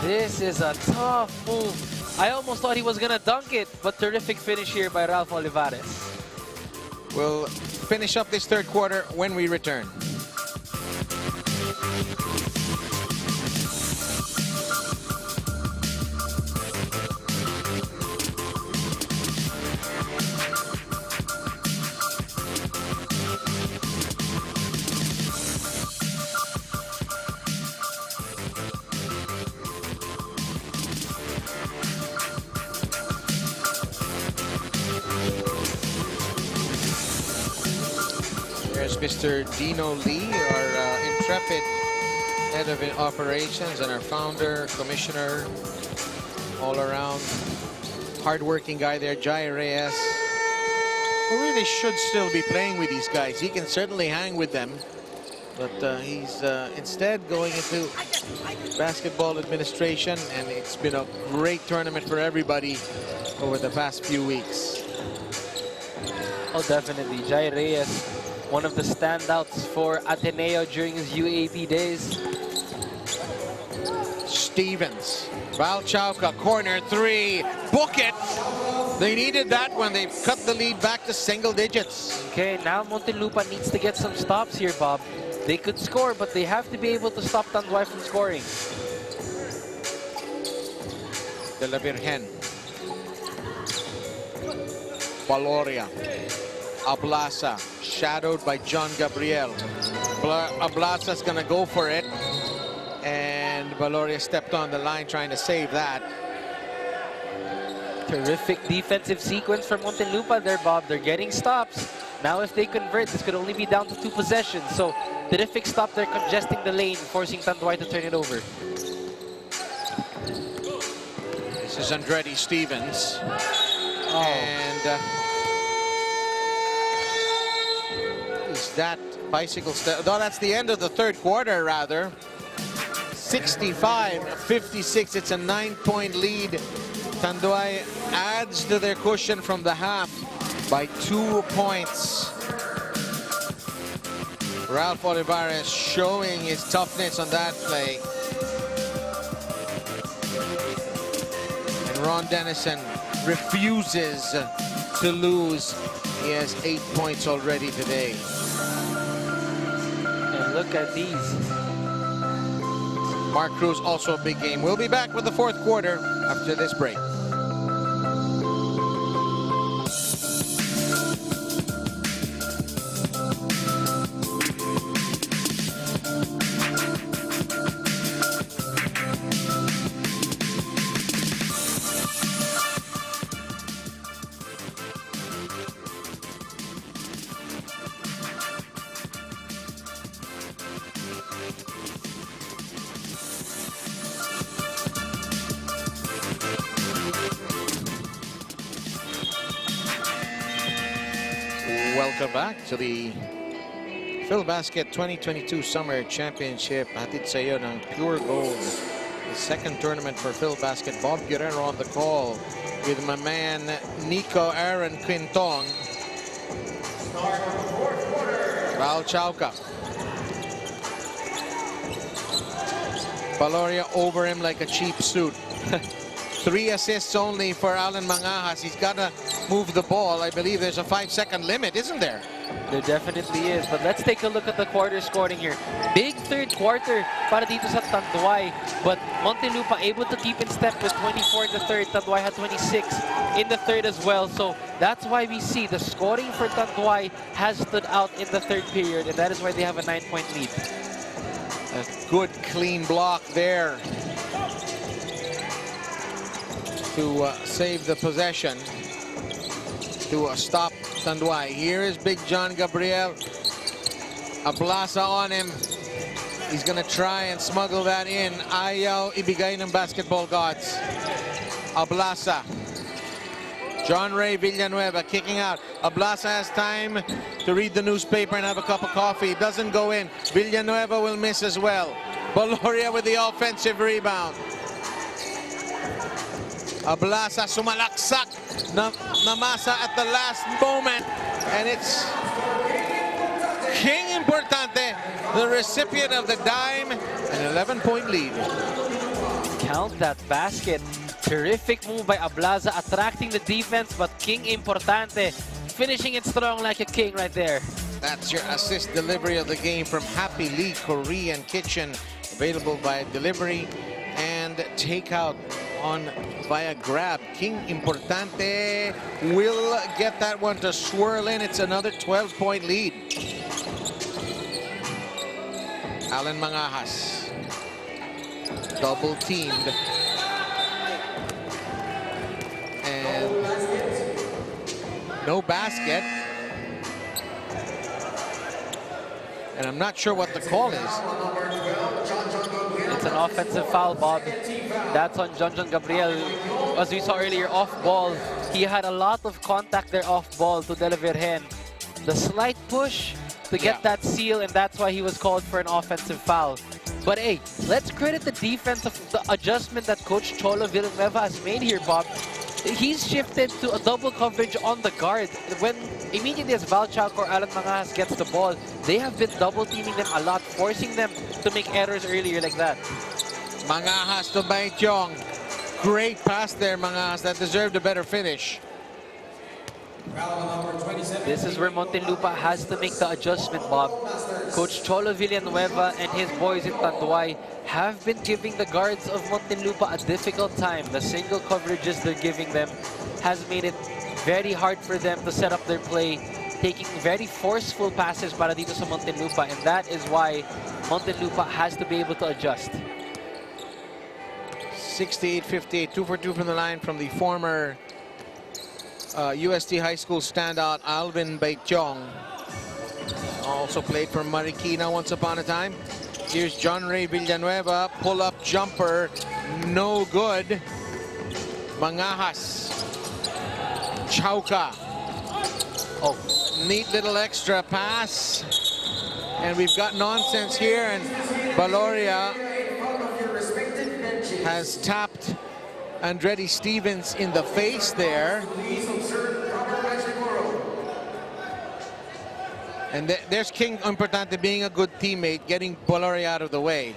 This is a tough move. I almost thought he was going to dunk it, but terrific finish here by Ralph Olivares. We'll finish up this third quarter when we return. Mr. Dino Lee, our intrepid head of operations and our founder, commissioner, all around hardworking guy there, Jai Reyes, who really should still be playing with these guys. He can certainly hang with them, but he's instead going into basketball administration, and it's been a great tournament for everybody over the past few weeks. Oh, definitely. Jai Reyes, one of the standouts for Ateneo during his UAP days. Stevens, Val Chauca, corner three, book it. They needed that when they cut the lead back to single digits. Okay, now Muntinlupa needs to get some stops here, Bob. They could score, but they have to be able to stop Tanduay from scoring. De la Virgen, Valoria, Ablaza, shadowed by John Gabriel. Ablaza's gonna go for it, and Valoria stepped on the line trying to save that. Terrific defensive sequence from Muntinlupa there, Bob. They're getting stops. Now if they convert, this could only be down to 2 possessions. So terrific stop there, congesting the lane, forcing Tanduay to turn it over. This is Andretti Stevens. And is that bicycle step? No, that's the end of the third quarter, rather. 65-56. It's a 9-point lead. Tanduay adds to their cushion from the half by 2 points. Ralph Olivares showing his toughness on that play. And Ron Dennison refuses to lose. He has 8 points already today. And look at these. Mark Cruz, also a big game. We'll be back with the fourth quarter after this break. Welcome back to the PhilBasket 2022 Summer Championship. Hatid sa iyo ng Pure Gold. The second tournament for PhilBasket. Bob Guerrero on the call with my man Nico Aaron Quintong. Val Chauca. Valoria over him like a cheap suit. 3 assists only for Alan Mangajas. He's got to move the ball. I believe there's a 5-second limit, isn't there? There definitely is. But let's take a look at the quarter scoring here. Big third quarter para dito sa Tanduay. But Muntinlupa able to keep in step with 24 in the third. Tanduay had 26 in the third as well. So that's why we see the scoring for Tanduay has stood out in the third period. And that is why they have a 9-point lead. A good clean block there to save the possession, to stop Tanduay. Here is Big John Gabriel. Ablaza on him. He's going to try and smuggle that in. Ayaw ibigay ng basketball gods. Ablaza. John Ray Villanueva kicking out. Ablaza has time to read the newspaper and have a cup of coffee. Doesn't go in. Villanueva will miss as well. Valoria with the offensive rebound. Ablaza sumalaksak. Namasa at the last moment. And it's King Importante, the recipient of the dime. An 11-point lead. Count that basket. Terrific move by Ablaza, attracting the defense, but King Importante finishing it strong like a king right there. That's your assist delivery of the game from Happy Lee Korean Kitchen. Available via delivery and takeout on via grab. King Importante will get that one to swirl in. It's another 12-point lead. Alan Mangajas. Double teamed. And no basket. And I'm not sure what the call is. It's an offensive foul, Bob. That's on John Gabriel. As we saw earlier, off ball. He had a lot of contact there off ball to De La Virgen. The slight push to get that seal, and that's why he was called for an offensive foul. But hey, let's credit the defense of the adjustment that Coach Cholo Villanueva has made here, Bob. He's shifted to a double coverage on the guard. When immediately as Valchak or Alan Mangajas gets the ball, they have been double teaming them a lot, forcing them to make errors earlier like that. Mangajas to Baityong. Great pass there, Mangajas. That deserved a better finish. This is where Muntinlupa has to make the adjustment, Bob. Coach Cholo Villanueva and his boys in Tanduay have been giving the guards of Muntinlupa a difficult time. The single coverages they're giving them has made it very hard for them to set up their play, taking very forceful passes para dito sa Muntinlupa, and that is why Muntinlupa has to be able to adjust. 68-58, 2 for 2 from the line from the former UST High School standout Alvin Baityong. Also played for Marikina once upon a time. Here's John Ray Villanueva, pull-up jumper, no good. Mangajas, Chauka. Oh, neat little extra pass. And we've got nonsense here, and Valoria has tapped Andretti Stevens in the face there. And there's King Importante being a good teammate, getting Valoria out of the way.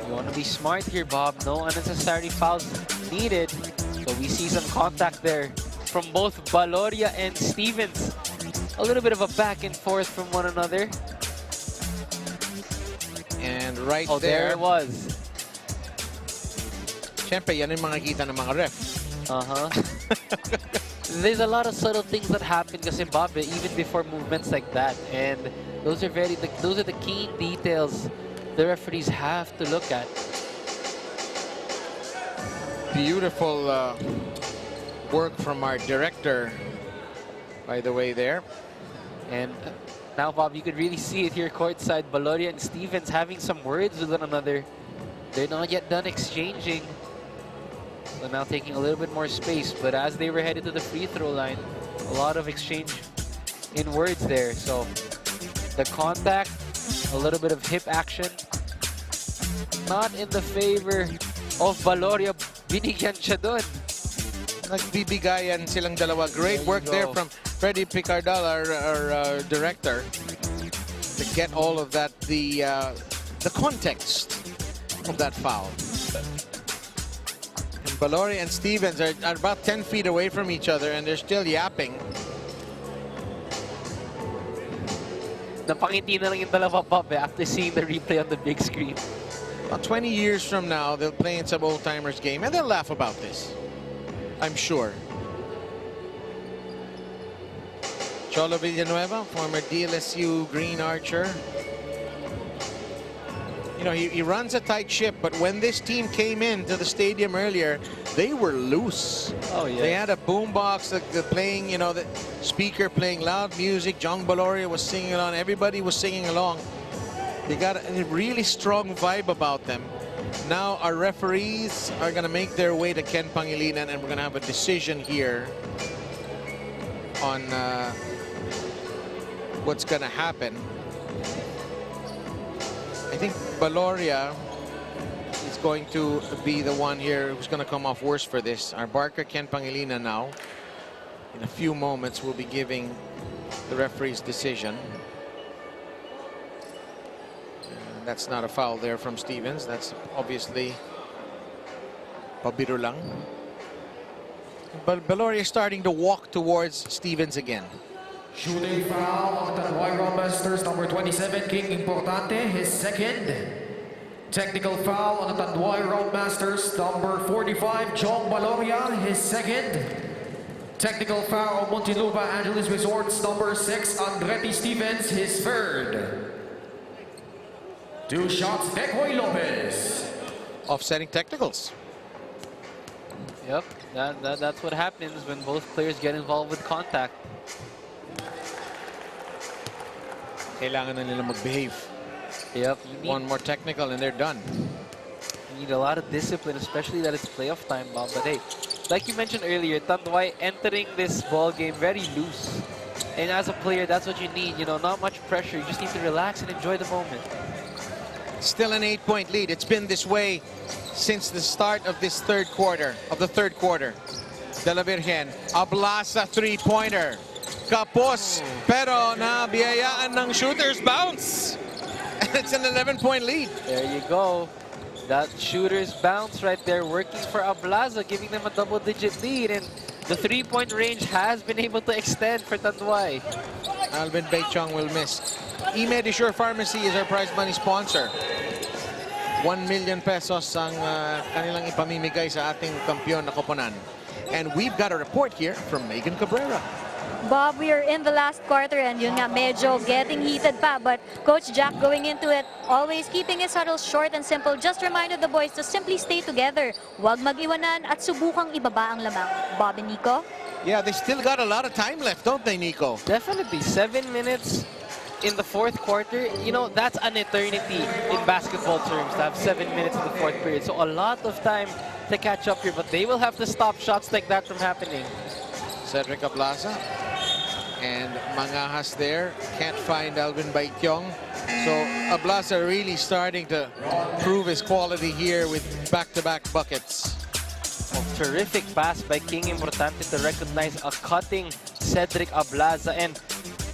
You want to be smart here, Bob. No unnecessary fouls needed. So we see some contact there from both Valoria and Stevens. A little bit of a back and forth from one another. And right there it was. Siyempre, yan yung mga kita ng mga ref. There's a lot of subtle things that happen kasi Bob, even before movements like that, and those are the key details the referees have to look at. Beautiful work from our director, by the way, there. And now, Bob, you could really see it here courtside. Valoria and Stevens having some words with one another. They're not yet done exchanging. So now taking a little bit more space, but as they were headed to the free throw line, a lot of exchange in words there. So the contact, a little bit of hip action, not in the favor of Valoria. Binigyan siya dun. Nagbibigayan silang dalawa. Great work there from Freddie Picardal, our director, to get all of that, the context of that foul. And Baloria and Stevens are about 10 feet away from each other, and they're still yapping. Napangiti na lang yung dalawa, Bob, after seeing the replay on the big screen. About 20 years from now, they'll play in some old-timers game, and they'll laugh about this. I'm sure. Cholo Villanueva, former DLSU Green Archer. You know, he runs a tight ship, but when this team came into the stadium earlier, they were loose. Oh, yeah. They had a boombox, playing, you know, the speaker playing loud music. John Baloria was singing along. Everybody was singing along. They got a really strong vibe about them. Now our referees are going to make their way to Ken Pangilinan, and we're going to have a decision here on what's going to happen. I think Baloria is going to be the one here who's going to come off worse for this. Our Barker, Ken Pangilinan, now, in a few moments, will be giving the referee's decision. That's not a foul there from Stevens. That's obviously pabiro lang. But Baloria is starting to walk towards Stevens again. Shooting foul on Tanduay Rum Masters, number 27, King Importante, his second. Technical foul on the Tanduay Rum Masters, number 45, John Baloria, his second. Technical foul on Muntinlupa Angelis Resort, number 6, Andretti Stevens, his third. 2 shots, Decoy Lopez. Offsetting technicals. Yep, that's what happens when both players get involved with contact. Kailangan na nila mag-behave. Yep. One more technical and they're done. You need a lot of discipline, especially that it's playoff time, Bob. But hey, like you mentioned earlier, Tanduay entering this ball game very loose. And as a player, that's what you need. You know, not much pressure. You just need to relax and enjoy the moment. Still an 8-point lead. It's been this way since the start of this third quarter. De La Virgen, Ablaza three-pointer. Kapos, pero nabiyayaan ng shooter's bounce. It's an 11-point lead. There you go. That shooter's bounce right there working for Ablaza, giving them a double-digit lead. And the three-point range has been able to extend for Tanduay. Alvin Beichong will miss. eMedisure Pharmacy is our prize money sponsor. 1 million pesos ang kanilang ipamimigay sa ating kampiyon na koponan. And we've got a report here from Megan Cabrera. Bob, we are in the last quarter and yun nga, medyo getting heated pa. But Coach Jack going into it, always keeping his huddle short and simple. Just reminded the boys to simply stay together. Huwag mag-iwanan at subukang ibaba ang lamang. Bob and Nico? Yeah, they still got a lot of time left, don't they, Nico? Definitely. 7 minutes in the fourth quarter. You know, that's an eternity in basketball terms to have 7 minutes in the fourth period. So a lot of time to catch up here. But they will have to stop shots like that from happening. Cedrick Ablaza. And Mangahas there. Can't find Alvin Baityong. So Ablaza really starting to prove his quality here with back-to-back buckets. Oh, terrific pass by King Importante to recognize a cutting Cedrick Ablaza. And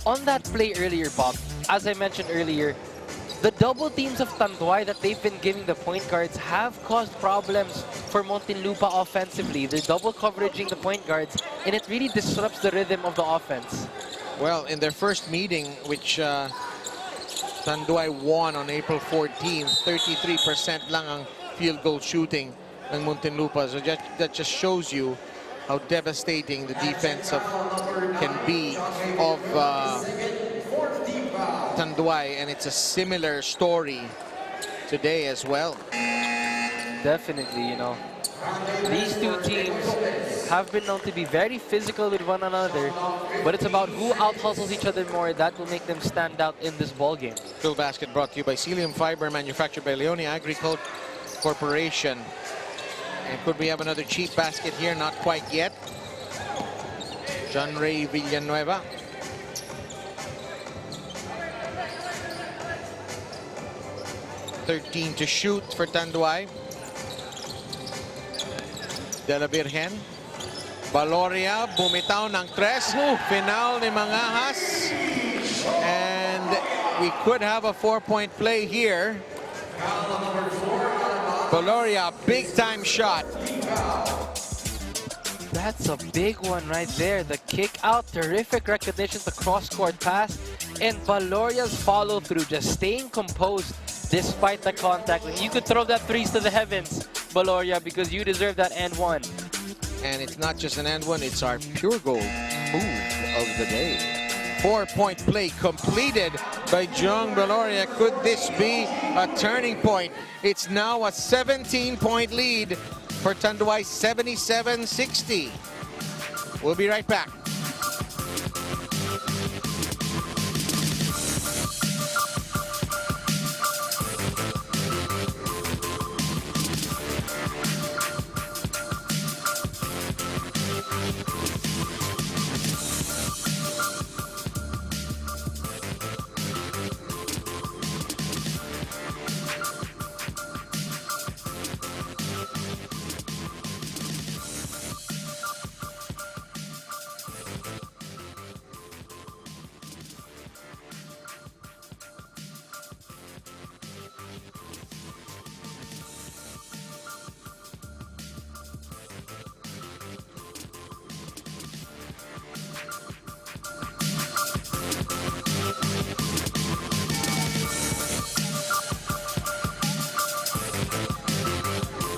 on that play earlier, Bob, as I mentioned earlier, the double teams of Tanduay that they've been giving the point guards have caused problems for Muntinlupa offensively. They're double coveraging the point guards, and it really disrupts the rhythm of the offense. Well, in their first meeting, which Tanduay won on April 14th, 33% lang ang field goal shooting ng Muntinlupa. So that just shows you how devastating the defense can be of Tanduay, and it's a similar story today as well. Definitely, you know, these two teams have been known to be very physical with one another, but it's about who out-hustles each other more that will make them stand out in this ball game. Phil Basket brought to you by Celium Fiber, manufactured by Leone Agricult Corporation. And could we have another cheap basket here? Not quite yet. John Ray Villanueva. (13 to shoot for Tanduay. De La Virgen. Baloria, bumitaw ng tres. Final ni Mangahas. And we could have a 4-point play here. Valoria, big time shot. That's a big one right there. The kick out, terrific recognition, the cross-court pass, and Valoria's follow-through, just staying composed despite the contact. And you could throw that threes to the heavens, Valoria, because you deserve that and one. And it's not just an and one, it's our pure gold move of the day. 4-point play completed by Jong Valoria. Could this be a turning point? It's now a 17-point lead for Tanduay, 77-60. We'll be right back.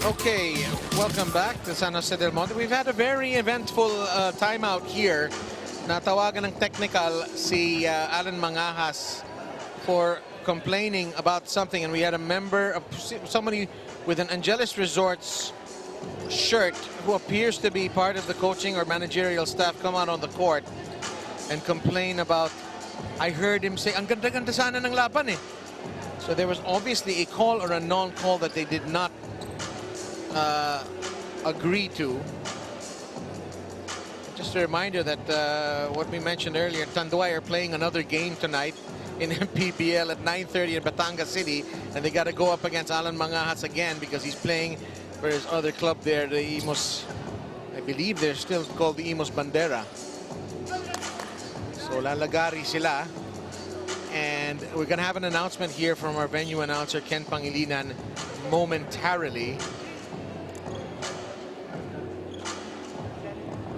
Okay, welcome back to San Jose del Monte. We've had a very eventful timeout here. Natawagan ng technical si Alan Mangahas for complaining about something, and we had a member of somebody with an Angelis Resorts shirt who appears to be part of the coaching or managerial staff come out on the court and complain about, I heard him say, ang ganda-ganda sana ng laban eh. So there was obviously a call or a non-call that they did not agree to. Just a reminder that what we mentioned earlier, Tanduay are playing another game tonight in MPBL at 9:30 in Batangas City, and they got to go up against Alan Mangahas again because he's playing for his other club there, the Imos. I believe they're still called the Imos Bandera. So lalagari sila, and we're gonna have an announcement here from our venue announcer Ken Pangilinan momentarily.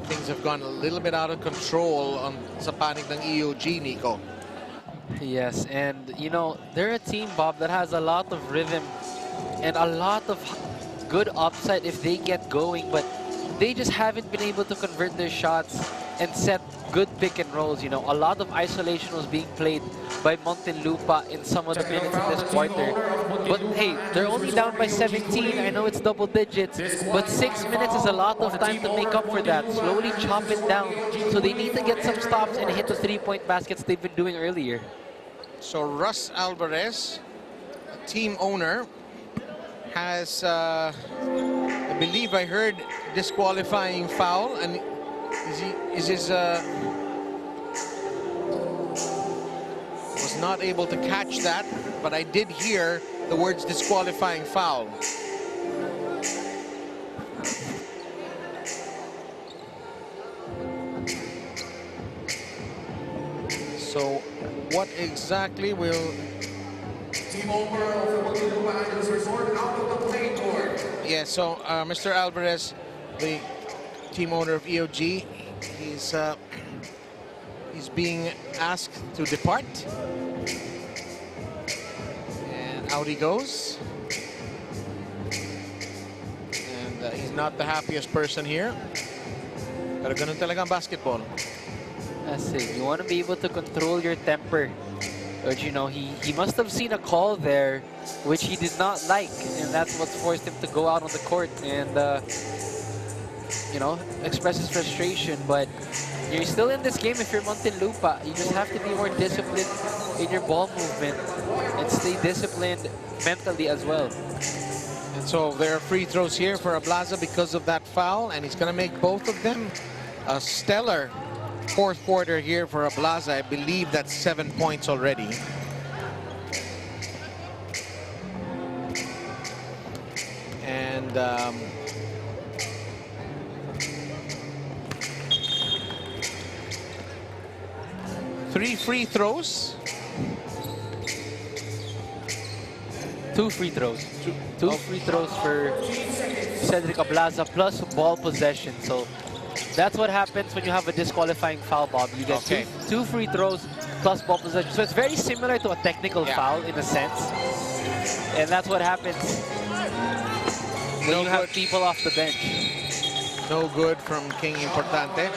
Things have gone a little bit out of control on sa panig ng EOG, Nico. Yes, and you know, they're a team, Bob, that has a lot of rhythm and a lot of good upside if they get going, but they just haven't been able to convert their shots and set good pick and rolls. You know, a lot of isolation was being played by Muntinlupa in some of the minutes in this quarter. But hey, they're only down by 17. I know it's double digits, but 6 minutes is a lot of time to make up for that. Slowly chop it down. So they need to get some stops and hit the three-point baskets they've been doing earlier. So Russ Alvarez, team owner, has, I believe I heard, disqualifying foul, and was not able to catch that, but I did hear the words disqualifying foul. So what exactly will team owner of the Muntinlupa Angelis Resort out of the playing court? Yeah, so Mr. Alvarez, the team owner of EOG, he's being asked to depart, and out he goes. And he's not the happiest person here, pero ganun talaga ang basketball. That's it. You want to be able to control your temper. But you know, he must have seen a call there which he did not like, and that's what forced him to go out on the court and you know, express his frustration. But you're still in this game if you're Muntinlupa. You just have to be more disciplined in your ball movement and stay disciplined mentally as well. And so there are free throws here for Ablaza because of that foul, and he's going to make both of them. A stellar fourth quarter here for Ablaza. I believe that's 7 points already. And 3 free throws. 2 free throws. Two free throws for Cedrick Ablaza plus ball possession. So that's what happens when you have a disqualifying foul, Bob. You get two free throws plus ball possession. So it's very similar to a technical foul in a sense. And that's what happens when you have people off the bench. No good from King Importante.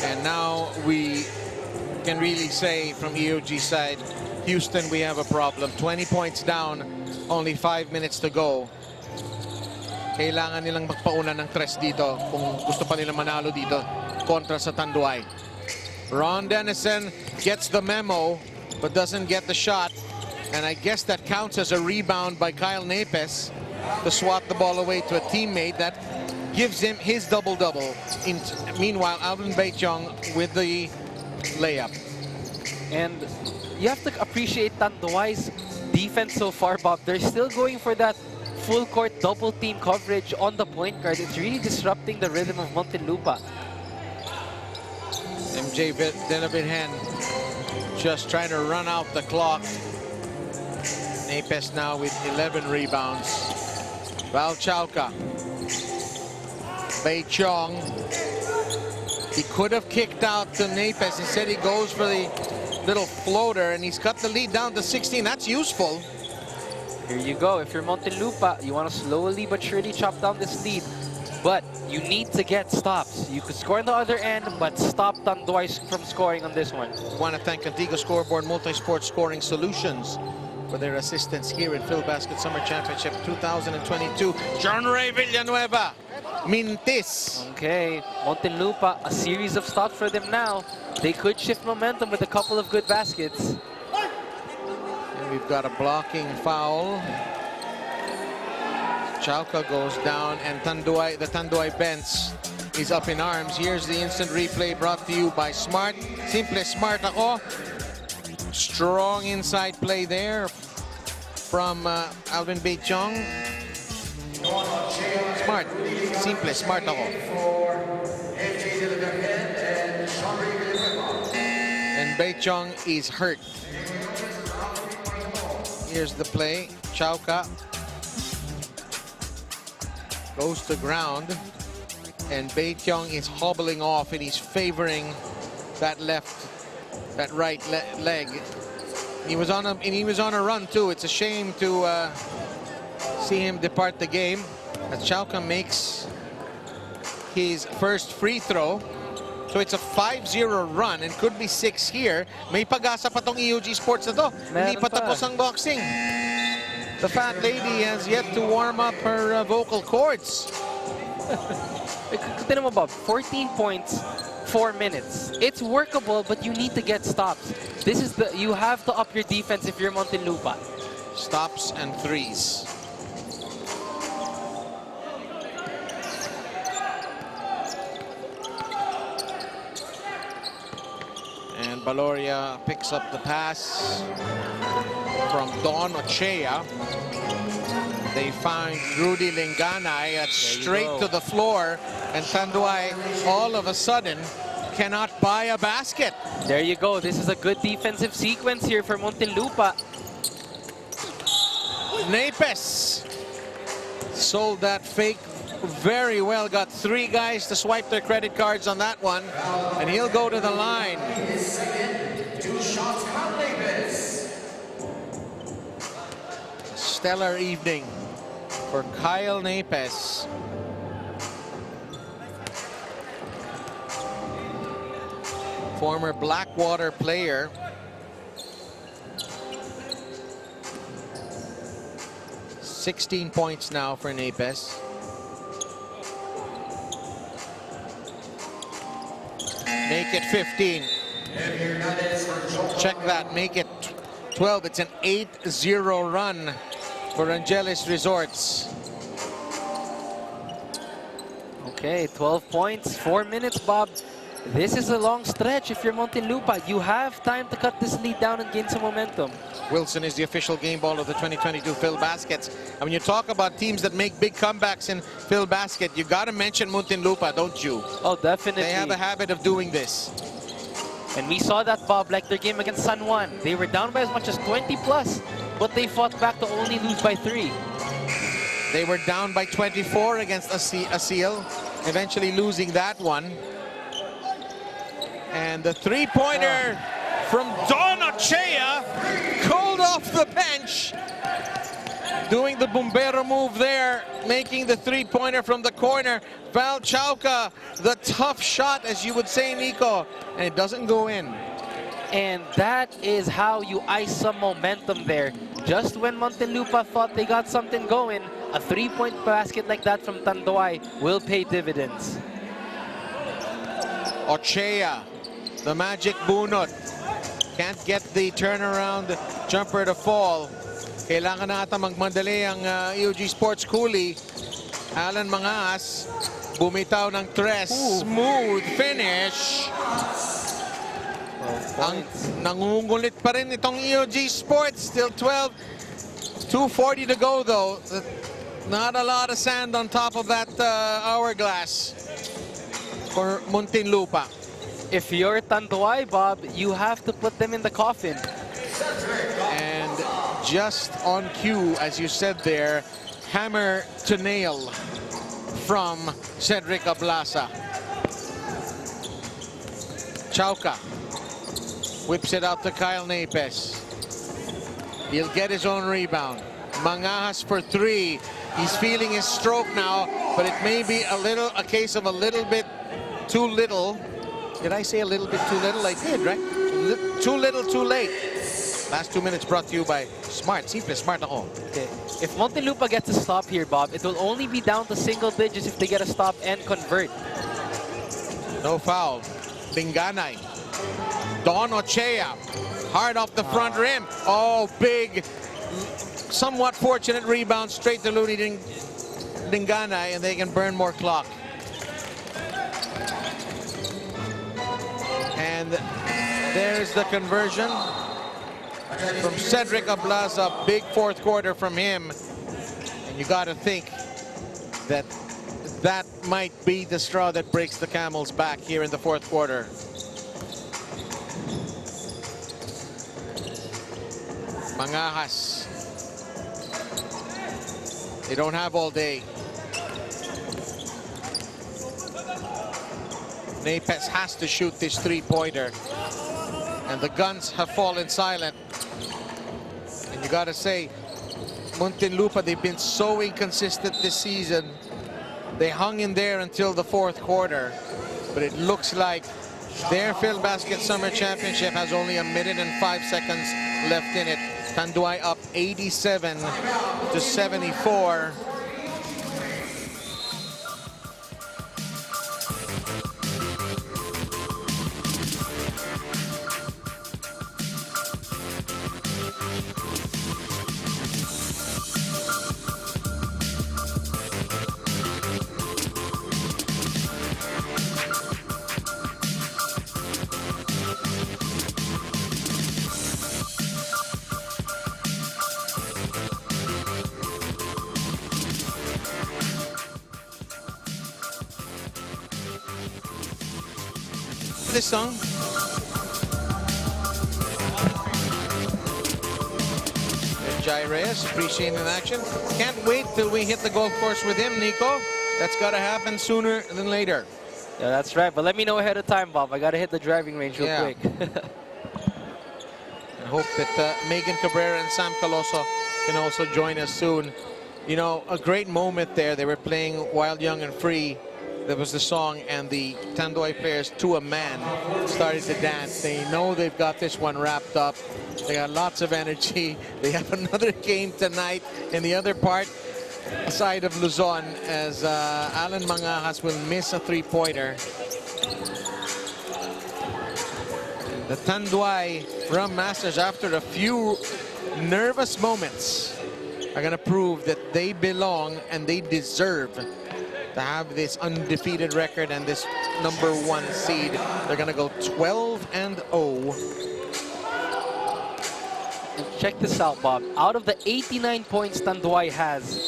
And now we can really say from EOG side, Houston, we have a problem. 20 points down, only 5 minutes to go. Kailangan nilang magpauna ng 3 dito kung gusto pa nilang manalo dito kontra sa Tanduay. Ron Dennison gets the memo but doesn't get the shot. And I guess that counts as a rebound by Kyle Napes to swat the ball away to a teammate. That gives him his double-double. Meanwhile, Alvin Beichong with the layup. And you have to appreciate Tanduay's defense so far, Bob. They're still going for that full-court double-team coverage on the point guard. It's really disrupting the rhythm of Muntinlupa. MJ Denabinhen just trying to run out the clock. Napes now with 11 rebounds. Valchauca. Beichong. He could have kicked out to Napes. Instead, he goes for the little floater, and he's cut the lead down to 16. That's useful. Here you go. If you're Muntinlupa, you want to slowly but surely chop down this lead. But you need to get stops. You could score on the other end, but stop Tanduay from scoring on this one. I want to thank Antigua Scoreboard Multi-Sport Scoring Solutions for their assistance here in PhilBasket Summer Championship 2022. John Ray Villanueva, Mintis. Okay, Muntinlupa, a series of stops for them now. They could shift momentum with a couple of good baskets. And we've got a blocking foul. Chauca goes down, and the Tanduay bench is up in arms. Here's the instant replay brought to you by Smart. Simple Smart ako. Strong inside play there from Alvin Beichong. Smart. Simple Smart ako. And Beichong is hurt. Here's the play. Chauca goes to ground, and Beichong is hobbling off, and he's favoring that right leg. He was on a run too. It's a shame to see him depart the game. As Chauca makes his first free throw, so it's a 5-0 run, and could be 6 here. May pag-asa pa tong EOG Sports na to. Hindi pa tapos ang boxing. The fat lady has yet to warm up her vocal cords. Tignan mo, Bob, 14 points, 4 minutes. It's workable, but you need to get stops. You have to up your defense if you're Muntinlupa. Stops and threes. And Baloria picks up the pass from Don Ochea. They find Rudy Linganay straight to the floor, and Tanduay all of a sudden cannot buy a basket. There you go. This is a good defensive sequence here for Muntinlupa. Napes sold that fake very well. Got 3 guys to swipe their credit cards on that one, and he'll go to the line. Stellar evening for Kyle Napes. Former Blackwater player. $16 points now for Napes. Make it 15. Check that, make it 12. It's an 8-0 run for Angelis Resorts. Okay, 12 points, 4 minutes, Bob. This is a long stretch if you're Muntinlupa. You have time to cut this lead down and gain some momentum. Wilson is the official game ball of the 2022 PhilBaskets. And when you talk about teams that make big comebacks in PhilBasket, you got to mention Muntinlupa, don't you? Oh, definitely. They have a habit of doing this. And we saw that, Bob, like their game against San Juan. They were down by as much as 20 plus, but they fought back to only lose by 3. They were down by 24 against Asil, eventually losing that one. And the three-pointer from Don Ochea, called off the bench. Doing the bombero move there, making the three-pointer from the corner. Val Chauca, the tough shot, as you would say, Nico, and it doesn't go in. And that is how you ice some momentum there. Just when Muntinlupa thought they got something going, a three-point basket like that from Tanduay will pay dividends. Ochea, the magic bunot. Can't get the turnaround jumper to fall. Kailangan na ata magmadali ang EOG Sports Cooly. Alan Mangas, bumitaw ng tres. Smooth finish. Ang nangungulit pa rin itong EOG Sports. Still 12. 2:40 to go though. Not a lot of sand on top of that hourglass for Muntinlupa. If you're Tanduay, Bob, you have to put them in the coffin. And just on cue, as you said there, hammer to nail from Cedrick Ablaza. Chauca whips it out to Kyle Napes. He'll get his own rebound. Mangas for 3. He's feeling his stroke now, but it may be a case of a little bit too little. Did I say a little bit too little? I did, right? Too little, too late. Last 2 minutes brought to you by Smart. Simple, smart ako. Okay. If Muntinlupa gets a stop here, Bob, it will only be down to single digits if they get a stop and convert. No foul. Binganay. Don Ochea. Hard off the front rim. Oh, big, somewhat fortunate rebound straight to Looney Binganay, and they can burn more clock. And there's the conversion from Cedrick Ablaza. Big fourth quarter from him. And you got to think that that might be the straw that breaks the camel's back here in the fourth quarter. Mangas. They don't have all day. Napes has to shoot this three-pointer. And the guns have fallen silent. And you got to say, Muntinlupa, they've been so inconsistent this season. They hung in there until the fourth quarter. But it looks like their PhilBasket Summer Championship has only 1 minute and 5 seconds left in it. Tanduay up 87 to 74. This song. Jai Reyes, appreciating in action. Can't wait till we hit the golf course with him, Nico. That's got to happen sooner than later. Yeah, that's right. But let me know ahead of time, Bob. I got to hit the driving range real quick. I hope that Megan Cabrera and Sam Caloso can also join us soon. You know, a great moment there. They were playing Wild, Young, and Free. There was the song, and the Tanduay players, to a man, started to dance. They know they've got this one wrapped up. They got lots of energy. They have another game tonight in the other part, side of Luzon, as Alan Mangas will miss a three-pointer. The Tanduay Rum Masters, after a few nervous moments, are going to prove that they belong and they deserve to have this undefeated record and this #1 seed. They're going to go 12-0. Check this out, Bob. Out of the 89 points Tanduay has,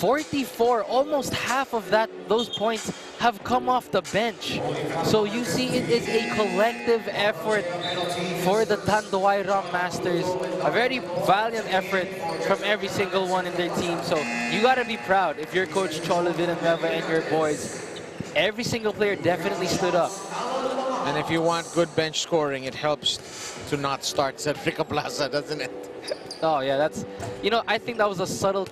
44, almost half of those points have come off the bench. So you see it is a collective effort for the Tanduay Rum Masters. A very valiant effort from every single one in their team. So you gotta be proud if you're Coach Cholo Villanueva and your boys. Every single player definitely stood up. And if you want good bench scoring, it helps to not start Cedrick Ablaza, doesn't it? Oh yeah, that's, you know, I think that was a subtle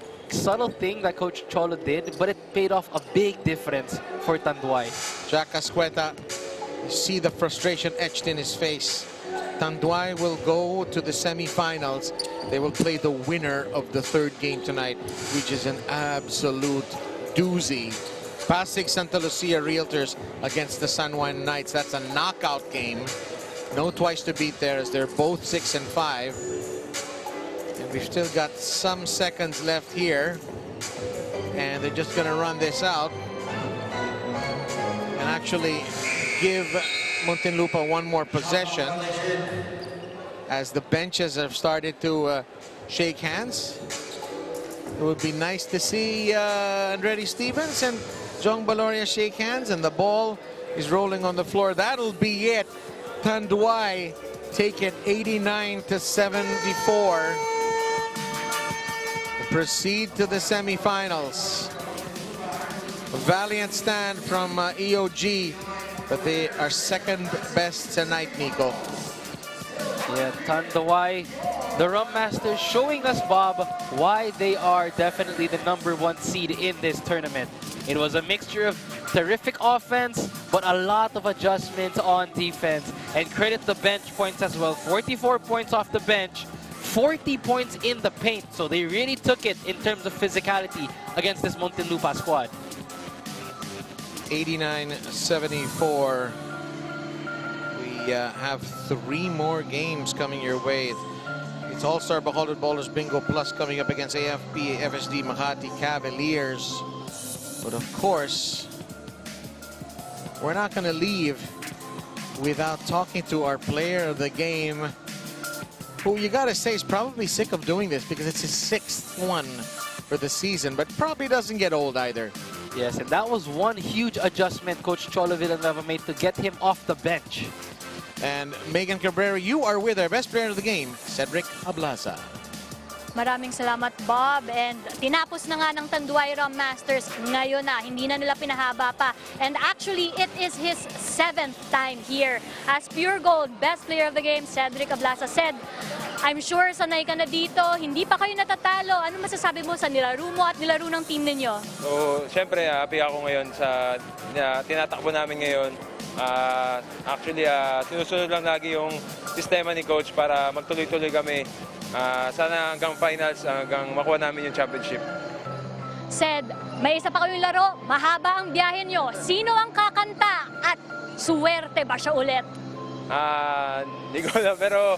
thing that Coach Cholo did, but it paid off a big difference for Tanduay. Jack Casqueta, you see the frustration etched in his face. Tanduay will go to the semifinals. They will play the winner of the third game tonight, which is an absolute doozy. Pasig Santa Lucia Realtors against the San Juan Knights. That's a knockout game. No twice to beat there, as they're both 6 and 5. And we've still got some seconds left here. And they're just going to run this out and actually give Muntinlupa one more possession, as the benches have started to shake hands. It would be nice to see Andretti Stevens and Jong Baloria shake hands, and the ball is rolling on the floor. That'll be it. Tanduay take it 89-74. Proceed to the semifinals. A valiant stand from EOG, but they are second best tonight, Nico. Yeah, Tanduay, the Rum Masters, showing us, Bob, why they are definitely the #1 seed in this tournament. It was a mixture of terrific offense, but a lot of adjustments on defense. And credit the bench points as well. 44 points off the bench, 40 points in the paint. So they really took it in terms of physicality against this Muntinlupa squad. 89-74. We have 3 more games coming your way. It's All-Star Bacolod Bowlers Bingo Plus coming up against AFP FSD Makati Cavaliers. But of course, we're not going to leave without talking to our player of the game, who you got to say is probably sick of doing this because it's his 6th one for the season, but probably doesn't get old either. Yes, and that was one huge adjustment Coach Cholo Villanueva made to get him off the bench. And Megan Cabrera, you are with our best player of the game, Cedrick Ablaza. Maraming salamat, Bob. And tinapos na nga ng Tanduay Rum Masters ngayon na. Hindi na nila pinahaba pa. And actually, it is his 7th time here as Pure Gold Best Player of the Game, Cedrick Ablaza. Said, I'm sure sanay ka na dito. Hindi pa kayo natatalo. Ano masasabi mo sa nilaro mo at nilaro ng team ninyo? So, syempre, happy ako ngayon sa tinatakbo namin ngayon. Actually, sinusunod lang lagi yung sistema ni Coach para magtuloy-tuloy kami. Sana hanggang finals, hanggang makuha namin yung championship. Said, may isa pa kayong laro, mahaba ang biyahe nyo. Sino ang kakanta at suwerte ba siya ulit? Hindi ko alam, pero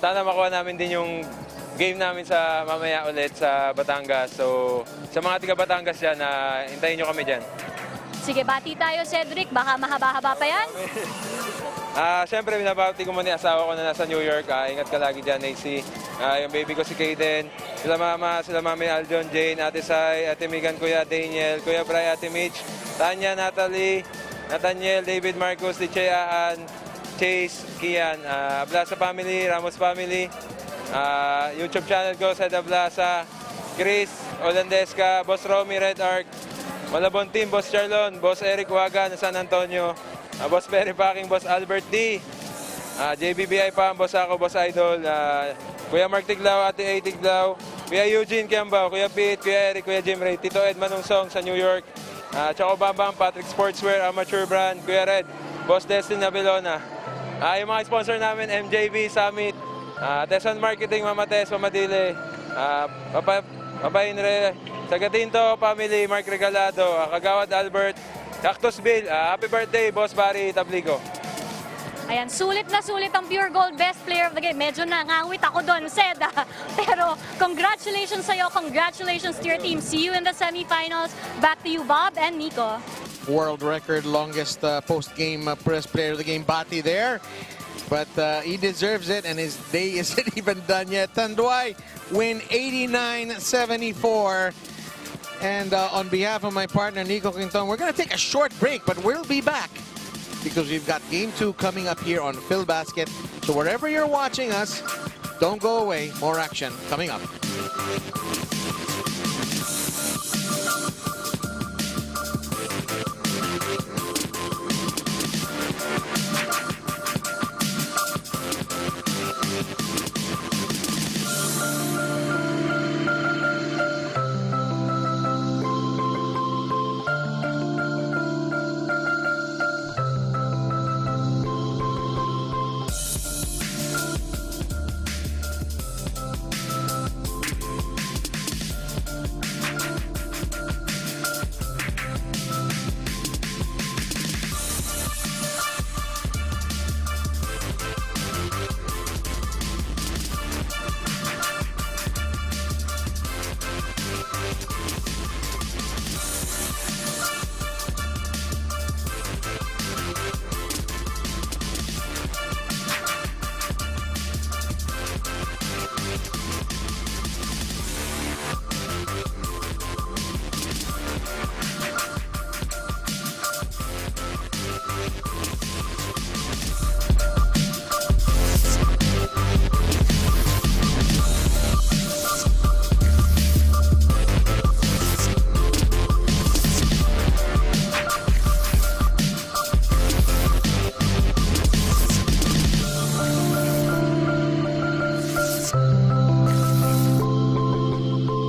sana makuha namin din yung game namin sa mamaya ulit sa Batangas. So sa mga tiga Batangas dyan, hintayin nyo kami dyan. Sige, bati tayo, Cedrick. Baka mahaba-haba pa yan. Siyempre, binabati ko muna yung asawa ko na nasa New York. Ingat ka lagi dyan, Nancy. Yung baby ko si Kaden. Sila mama, sila mami Aljon, Jane, Ate Sai, Ate Megan, Kuya Daniel, Kuya Bray, Ate Mitch, Tanya, Natalie, Nathaniel, David, Marcos, Lichea, Ann, Chase, Kian, Ablaza family, Ramos family, YouTube channel ko, Sed Ablaza, Chris, Olandesca, Boss Romy, Red Arc, Malabon Team, Boss Charlon, Boss Eric Waga na San Antonio, Boss Perry Packing, Boss Albert D, JBBI pa, Boss ako, Boss Idol, Kuya Mark Tiglao, Ate A Tiglao, Kuya Eugene Kiambao, Kuya Pete, Kuya Eric, Kuya Jim Ray, Tito Ed Manong Song sa New York, Choco Bambang, Patrick Sportswear, Amateur Brand, Kuya Red, Boss Destin Nabilona. Yung mga sponsor namin, MJB, Summit, Teson Marketing, Mama Tess, Mama Dile, Papa Inre, Sagatinto Family, Mark Regalado, Kagawad Albert, Cactus Bill, happy birthday, Boss Barry Tablico. Ayan, sulit na sulit ang Pure Gold Best Player of the Game. Medyo nangawit ako doon, Sed. Pero congratulations sa'yo, congratulations to your team. See you in the semifinals. Back to you, Bob and Nico. World record longest post-game press player of the game, Bati there. But he deserves it, and his day isn't even done yet. Tanduay win 89-74. And on behalf of my partner, Nico Quinton, we're going to take a short break, but we'll be back because we've got Game 2 coming up here on Phil Basket. So wherever you're watching us, don't go away. More action coming up.